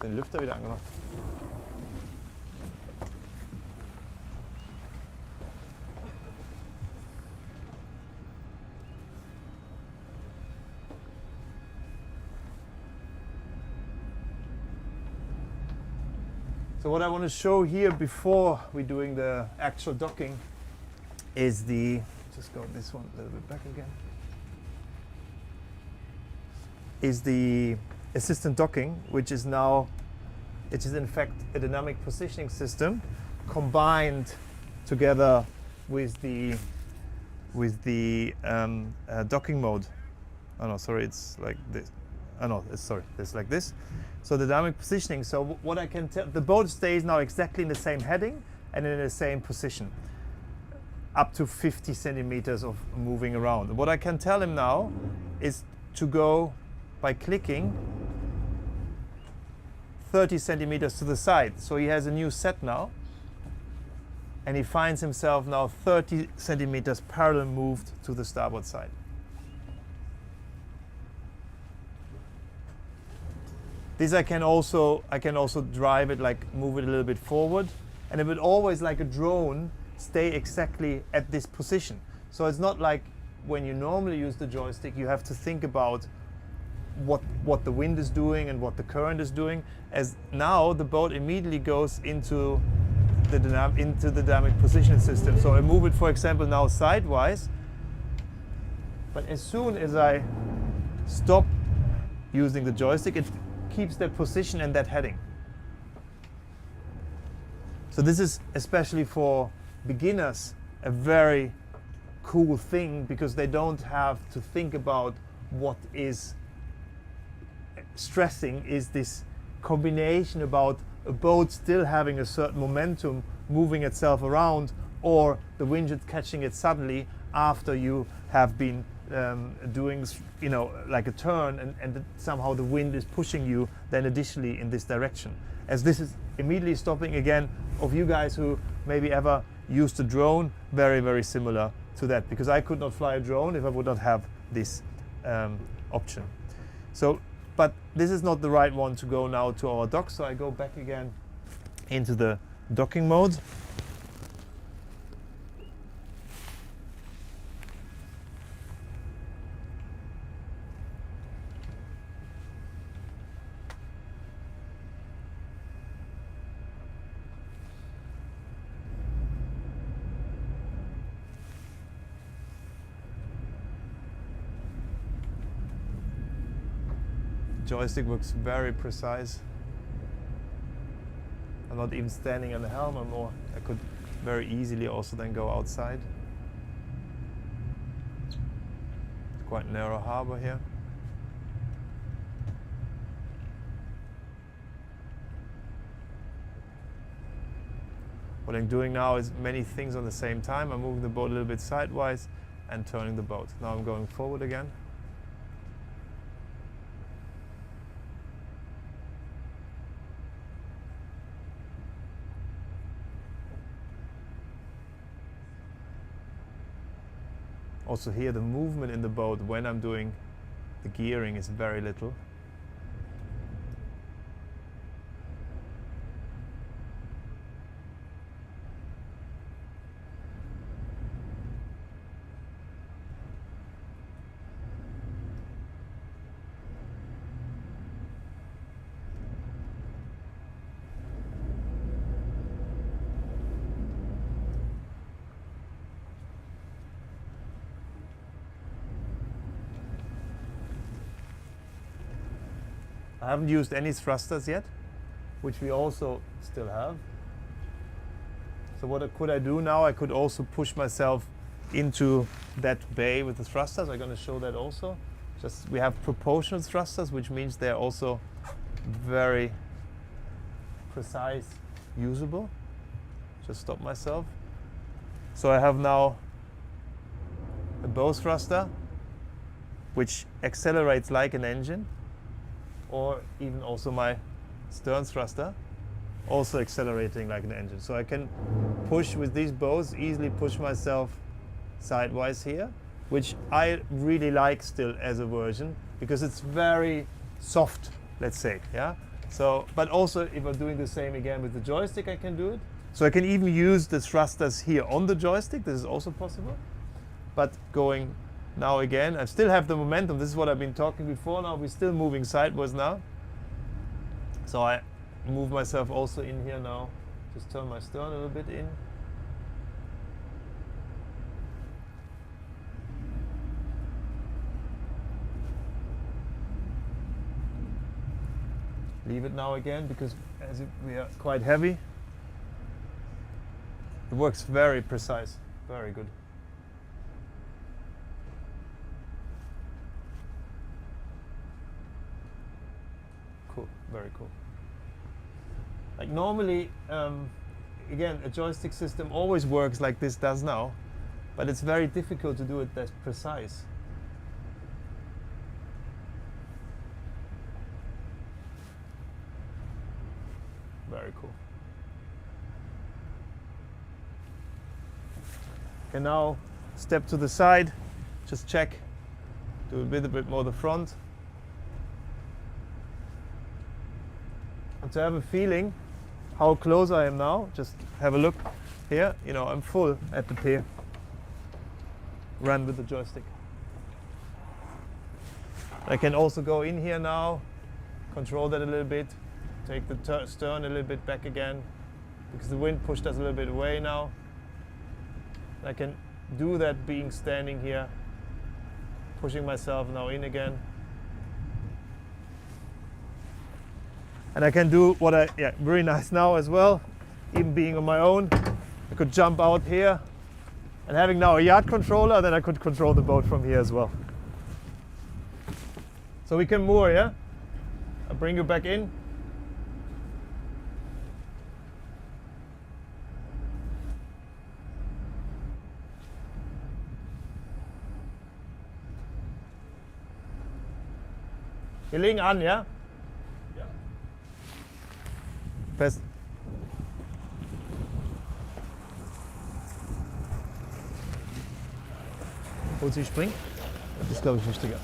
Den Lüfter wieder angemacht. So what I want to show here before we're doing the actual docking is the, just go this one a little bit back again, is the assistant docking, which is now, it is in fact a dynamic positioning system combined together with the docking mode. Oh no, sorry, it's like this. Oh no, it's like this. So the dynamic positioning. So what I can tell, the boat stays now exactly in the same heading and in the same position, up to 50 centimeters of moving around. What I can tell him now is to go by clicking 30 centimeters to the side. So he has a new set now, and he finds himself now 30 centimeters parallel moved to the starboard side. This I can also drive it, like move it a little bit forward, and it would always, like a drone, stay exactly at this position. So it's not like when you normally use the joystick, you have to think about what the wind is doing and what the current is doing. As now the boat immediately goes into the dynamic positioning system. So I move it, for example, now sidewise, but as soon as I stop using the joystick, keeps that position and that heading. So this is, especially for beginners, a very cool thing, because they don't have to think about what is stressing, is this combination about a boat still having a certain momentum, moving itself around, or the wind just catching it suddenly after you have been doing, you know, like a turn, and somehow the wind is pushing you then additionally in this direction. As this is immediately stopping, again, of you guys who maybe ever used a drone, very, very similar to that, because I could not fly a drone if I would not have this option. So, but this is not the right one to go now to our dock, so I go back again into the docking mode. Joystick works very precise. I'm not even standing on the helm anymore. I could very easily also then go outside. Quite narrow harbor here. What I'm doing now is many things on the same time. I'm moving the boat a little bit sidewise and turning the boat. Now I'm going forward again. Also here, the movement in the boat when I'm doing the gearing is very little. I haven't used any thrusters yet, which we also still have. So what could I do now? I could also push myself into that bay with the thrusters. I'm going to show that also. Just we have proportional thrusters, which means they're also very precise, usable. Just stop myself. So I have now a bow thruster, which accelerates like an engine, or even also my stern thruster, also accelerating like an engine. So I can push with these bows, easily push myself sidewise here, which I really like still as a version, because it's very soft, let's say, yeah? So, but also if I'm doing the same again with the joystick, I can do it. So I can even use the thrusters here on the joystick, this is also possible. But going now again, I still have the momentum. This is what I've been talking before. Now we're still moving sideways now. So I move myself also in here now. Just turn my stern a little bit in. Leave it now again, because as we are quite heavy, it works very precise, very good. Cool, very cool. Like normally, again, a joystick system always works like this does now, but it's very difficult to do it that precise. Very cool. Can now step to the side, just check, do a bit more the front. And to have a feeling how close I am now, just have a look here. You know, I'm full at the pier. Run with the joystick. I can also go in here now, control that a little bit, take the stern a little bit back again, because the wind pushed us a little bit away now. I can do that being standing here, pushing myself now in again. And I can do what very nice now as well, even being on my own. I could jump out here, and having now a yacht controller, then I could control the boat from here as well. So we can moor, yeah? I'll bring you back in. Wir legen an, ja? Ja. Fest. Wo sie springt? Das ist, glaube ich, wichtiger.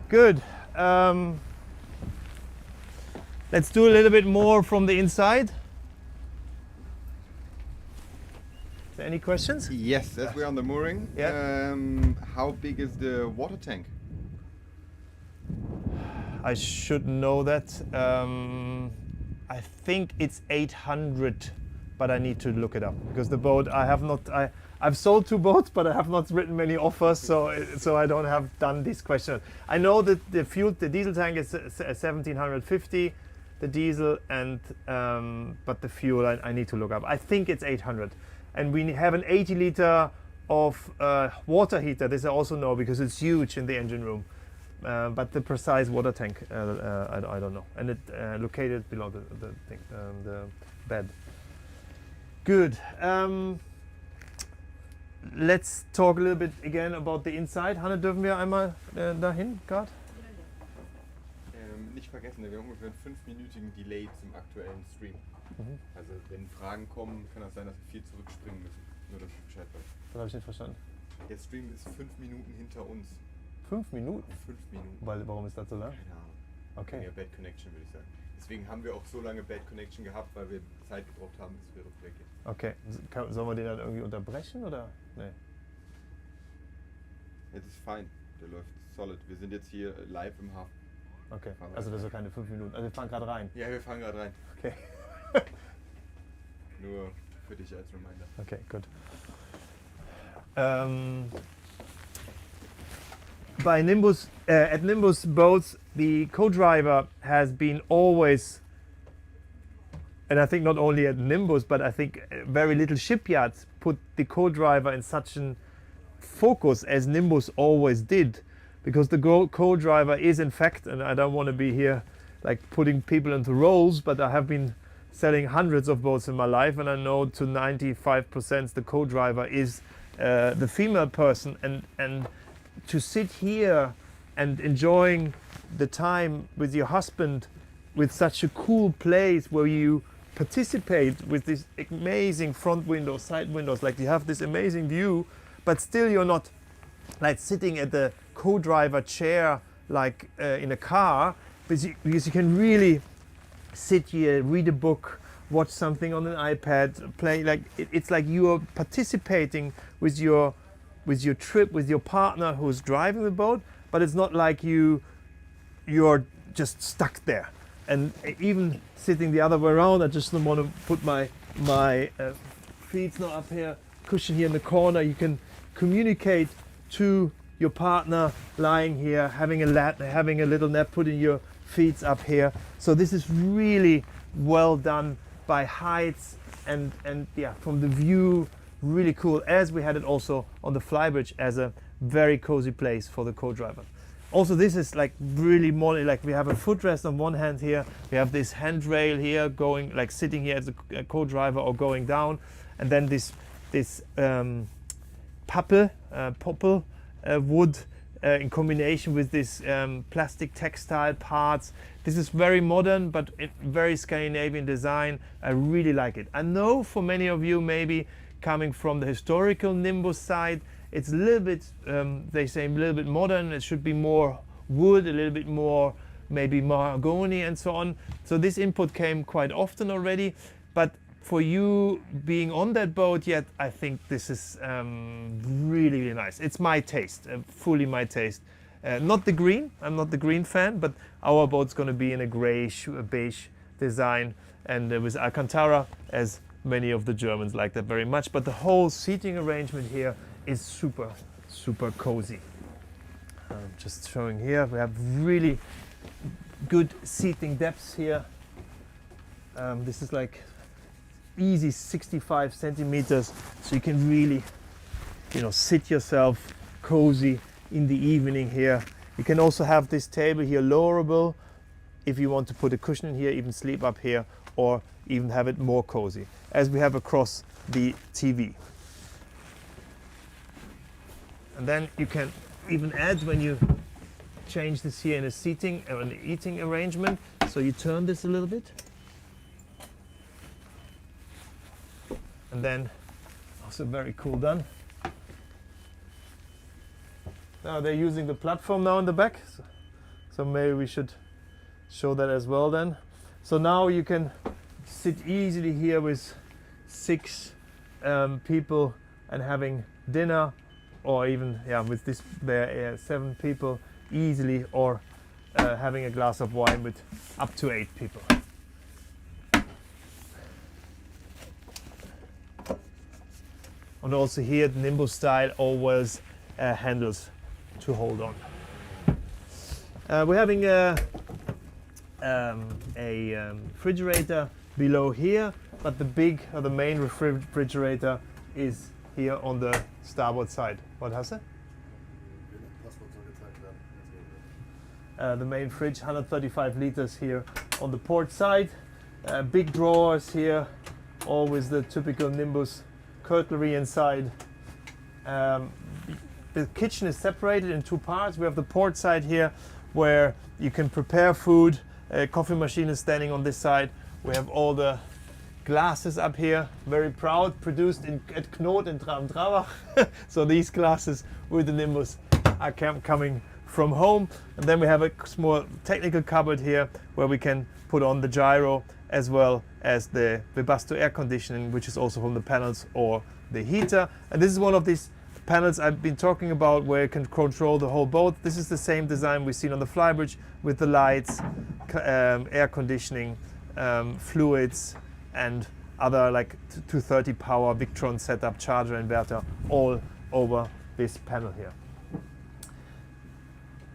Good. Let's do a little bit more from the inside. Is there any questions? Yes, as we're on the mooring, Yeah. how big is the water tank? I should know that. I think it's 800, but I need to look it up because the boat I've sold 2 boats, but I have not written many offers, so I don't have done this question. I know that the diesel tank is 1750, the diesel, and but the fuel I need to look up. I think it's 800, and we have an 80 liter of water heater. This I also know because it's huge in the engine room. But the precise water tank, I don't know. And it located below the thing, the bed. Good. Let's talk a little bit again about the inside. Hanne, dürfen wir einmal dahin, gerade? Nicht vergessen, wir haben ungefähr einen 5-minütigen Delay zum aktuellen Stream. Also wenn Fragen kommen, kann das sein, dass wir viel zurückspringen müssen. Nur, dass ich Bescheid weiß. Das habe ich nicht verstanden. Der Stream ist 5 Minuten hinter uns. 5 Minuten? 5 Minuten. Warum ist das so lang? Keine Ahnung. Okay. Ja, Bad Connection würde ich sagen. Deswegen haben wir auch so lange Bad Connection gehabt, weil wir Zeit gebraucht haben, bis wir rückwärts. Okay. Sollen wir den dann irgendwie unterbrechen oder? Nee. Jetzt ist fein. Der läuft solid. Wir sind jetzt hier live im Hafen. Okay. Also das sind keine 5 Minuten. Also wir fahren gerade rein. Ja, wir fahren gerade rein. Okay. Nur für dich als Reminder. Okay, good. By Nimbus, at Nimbus boats, the co-driver has been always, and I think not only at Nimbus, but I think very little shipyards put the co-driver in such an focus as Nimbus always did, because the co-driver is in fact, and I don't want to be here like putting people into roles, but I have been selling hundreds of boats in my life, and I know to 95% the co-driver is the female person, and to sit here and enjoying the time with your husband with such a cool place where you participate with this amazing front windows, side windows, like you have this amazing view, but still you're not like sitting at the co-driver chair like in a car, because you can really sit here, read a book, watch something on an iPad, play, like it's like you are participating with your trip, with your partner who's driving the boat, but it's not like you're just stuck there. And even sitting the other way around, I just don't want to put my feet not up here, cushion here in the corner. You can communicate to your partner lying here, having a little nap, putting your feet up here. So this is really well done by heights and yeah, from the view, really cool, as we had it also on the Flybridge as a very cozy place for the co-driver. Also, this is like really more like we have a footrest on one hand here, we have this handrail here going, like sitting here as a co-driver or going down, and then this popple wood in combination with this plastic textile parts. This is very modern, but very Scandinavian design. I really like it. I know for many of you, maybe coming from the historical Nimbus side, it's a little bit, they say a little bit modern. It should be more wood, a little bit more maybe mahogany and so on. So this input came quite often already, but for you being on that boat yet, I think this is really, really nice. It's my taste, fully my taste. Not the green, I'm not the green fan, but our boat's going to be in a grayish, beige design, and with Alcantara, as many of the Germans like that very much. But the whole seating arrangement here is super, super cozy. Just showing here, we have really good seating depths here. This is like easy 65 centimeters, so you can really, sit yourself cozy in the evening here. You can also have this table here lowerable if you want to put a cushion in here, even sleep up here, or even have it more cozy, as we have across the TV. And then you can even add when you change this here in a seating or an eating arrangement. So you turn this a little bit. And then also very cool done. Now they're using the platform now in the back. So maybe we should show that as well then. So now you can sit easily here with 6 people and having dinner, or even with this there 7 people easily, or having a glass of wine with up to 8 people. And also here the Nimbus style always handles to hold on. We're having a refrigerator below here, but the main refrigerator is here on the starboard side. What has it? The main fridge, 135 liters here on the port side. Big drawers here, all with the typical Nimbus cutlery inside. The kitchen is separated in 2 parts. We have the port side here where you can prepare food. A coffee machine is standing on this side. We have all the glasses up here, very proud, produced at Knot in Trabach. So these glasses with the Nimbus are coming from home. And then we have a small technical cupboard here where we can put on the gyro, as well as the Webasto air conditioning, which is also from the panels or the heater. And this is one of these panels I've been talking about where you can control the whole boat. This is the same design we've seen on the Flybridge with the lights, air conditioning, fluids, and other like 230 power Victron setup, charger, inverter, all over this panel here.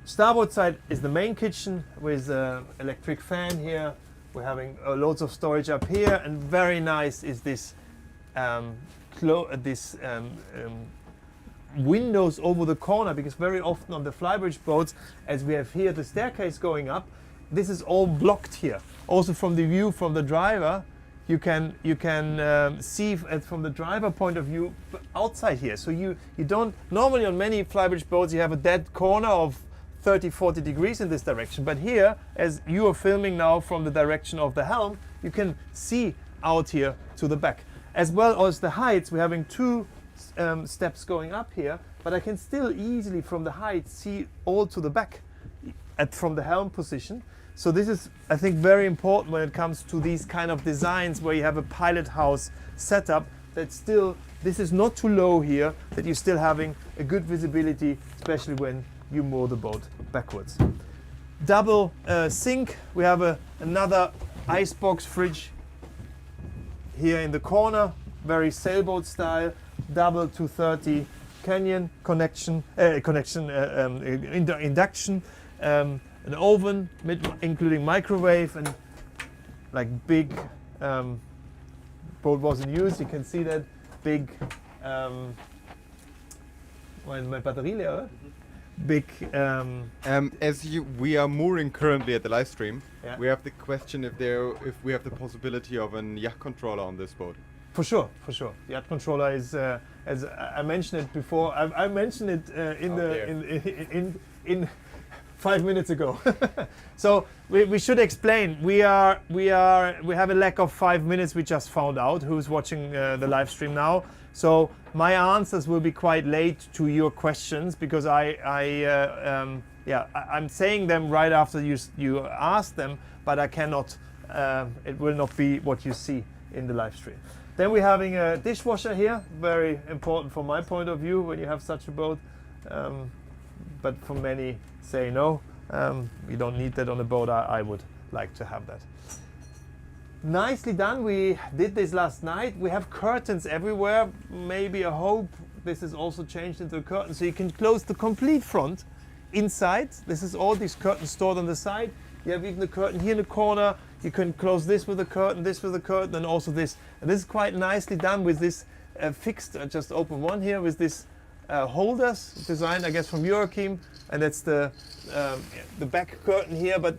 Starboard side is the main kitchen with an electric fan here. We're having loads of storage up here, and very nice is this windows over the corner, because very often on the Flybridge boats, as we have here the staircase going up, this is all blocked here. Also from the view from the driver, you can see from the driver point of view outside here. So you don't, normally on many Flybridge boats you have a dead corner of 30-40 degrees in this direction, but here, as you are filming now from the direction of the helm, you can see out here to the back. As well as the heights, we're having 2 steps going up here, but I can still easily from the height see all to the back from the helm position. So this is, I think, very important when it comes to these kind of designs where you have a pilot house setup, that still, this is not too low here, that you're still having a good visibility, especially when you moor the boat backwards. Double sink. We have another icebox fridge here in the corner, very sailboat style, double 230 Canyon induction, an oven including microwave, and like big boat was in use. You can see that big my battery leer. Big we are mooring currently at the live stream. Yeah. We have the question if we have the possibility of an yacht controller on this boat. For sure. The yacht controller is, as I mentioned it before. I mentioned it in 5 minutes ago. So we should explain. We have a lack of 5 minutes. We just found out who's watching the live stream now. So my answers will be quite late to your questions, because I'm saying them right after you ask them, but I cannot. It will not be what you see in the live stream. Then we're having a dishwasher here, very important from my point of view when you have such a boat. But for many say no, you don't need that on a boat. I would like to have that. Nicely done. We did this last night. We have curtains everywhere. Maybe I hope this is also changed into a curtain, so you can close the complete front. inside. This is all these curtains stored on the side. You have even the curtain here in the corner. You can close this with a curtain, this with a curtain, and also this. And this is quite nicely done with this fixed. I just open one here with this holders designed, I guess, from Eurokeem, and that's the back curtain here. But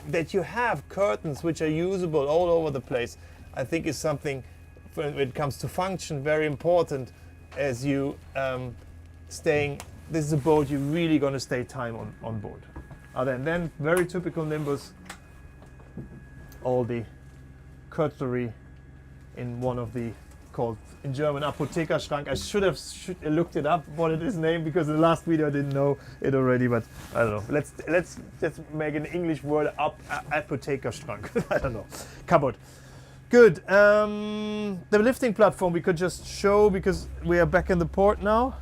that you have curtains which are usable all over the place, I think is something when it comes to function very important. As you staying, this is a boat you're really going to stay time on board. Other than then, very typical Nimbus, all the cutlery in one of the called in German Apothekerschrank. I should have looked it up what it is named, because in the last video I didn't know it already, but I don't know. Let's just make an English word up, Apothekerschrank. I don't know. Cupboard. Good. The lifting platform we could just show because we are back in the port now.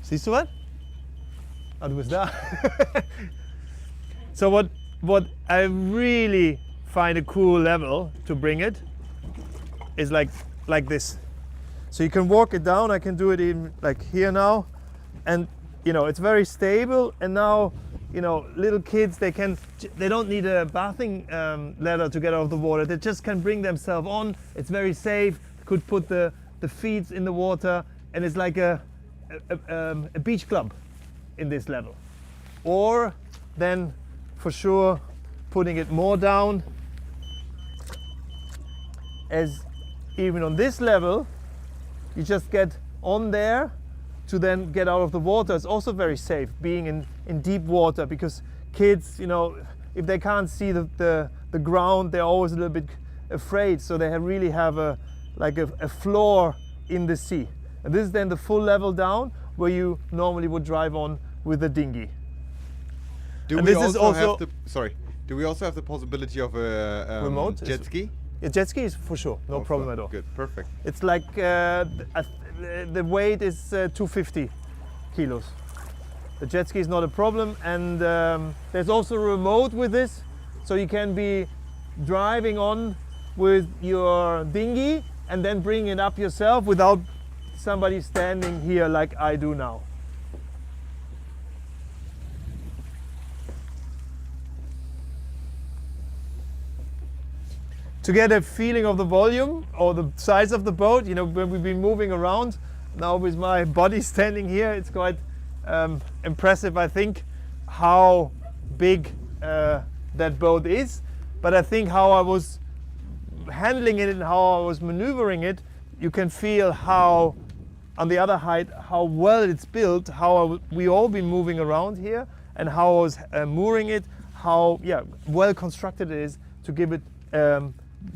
Siehst du was? Ah, du bist da. So what I really find a cool level to bring it is like this. So you can walk it down. I can do it even like here now, and you know it's very stable. And now you know little kids, they don't need a bathing ladder to get out of the water. They just can bring themselves on. It's very safe. Could put the feet in the water, and it's like a beach club in this level. Or then for sure putting it more down, as even on this level you just get on there to then get out of the water. It's also very safe being in deep water, because kids, you know, if they can't see the ground, they're always a little bit afraid, so they really have a floor in the sea. And this is then the full level down where you normally would drive on with a dinghy. Do and we this also is have the Do we also have the possibility of a remote jet ski? Yeah, jet ski is for sure, no problem at all. Good, perfect. It's like the weight is 250 kilos. The jet ski is not a problem, and there's also a remote with this, so you can be driving on with your dinghy and then bring it up yourself without somebody standing here like I do now. To get a feeling of the volume or the size of the boat, you know, when we've been moving around, now with my body standing here, it's quite impressive, I think, how big that boat is. But I think how I was handling it and how I was maneuvering it, you can feel how, on the other height, how well it's built, how we all been moving around here, and how I was mooring it, how well constructed it is to give it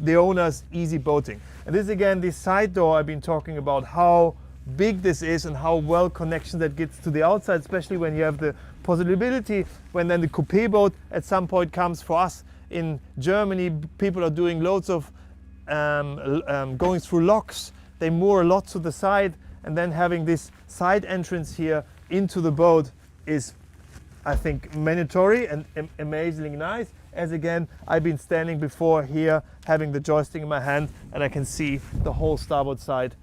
the owner's easy boating. And this again, this side door I've been talking about, how big this is and how well connection that gets to the outside, especially when you have the possibility when then the coupe boat at some point comes. For us in Germany, people are doing loads of going through locks. They moor a lot to the side, and then having this side entrance here into the boat is, I think, mandatory and amazingly nice. As again, I've been standing before here having the joystick in my hand, and I can see the whole starboard side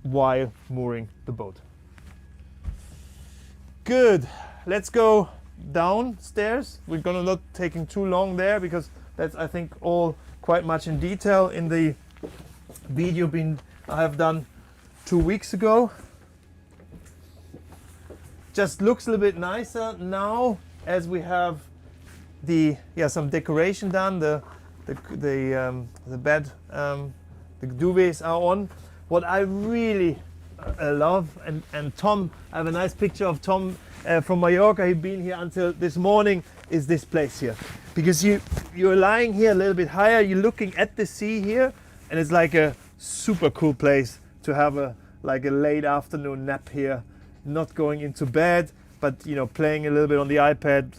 while mooring the boat. Good, let's go downstairs. We're gonna not taking too long there, because that's, I think, all quite much in detail in the video I have done 2 weeks ago. Just looks a little bit nicer now as we have some decoration done. The bed, the duvets are on. What I really love, and Tom, I have a nice picture of Tom from Mallorca. He'd been here until this morning. Is this place here, because you're lying here a little bit higher. You're looking at the sea here, and it's like a super cool place to have a late afternoon nap here, not going into bed, but you know, playing a little bit on the iPad,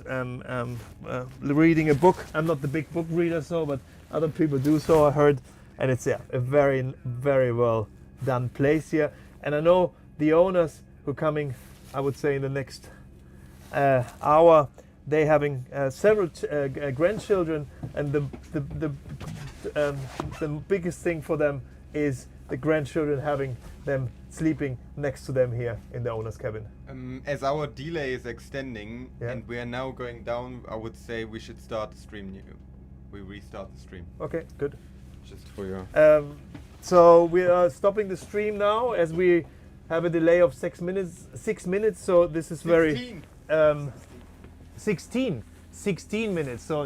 reading a book. I'm not the big book reader, but other people do so, I heard. And it's a very, very well done place here. And I know the owners who are coming, I would say in the next hour, they having several grandchildren, and the biggest thing for them is the grandchildren having them sleeping next to them here in the owner's cabin. As our delay is extending Yeah. and we are now going down, I would say we should start the stream new. We restart the stream. Okay, good. Just for your... So we are stopping the stream now as we have a delay of 6 minutes. 6 minutes. So this is very 16. 16 minutes. So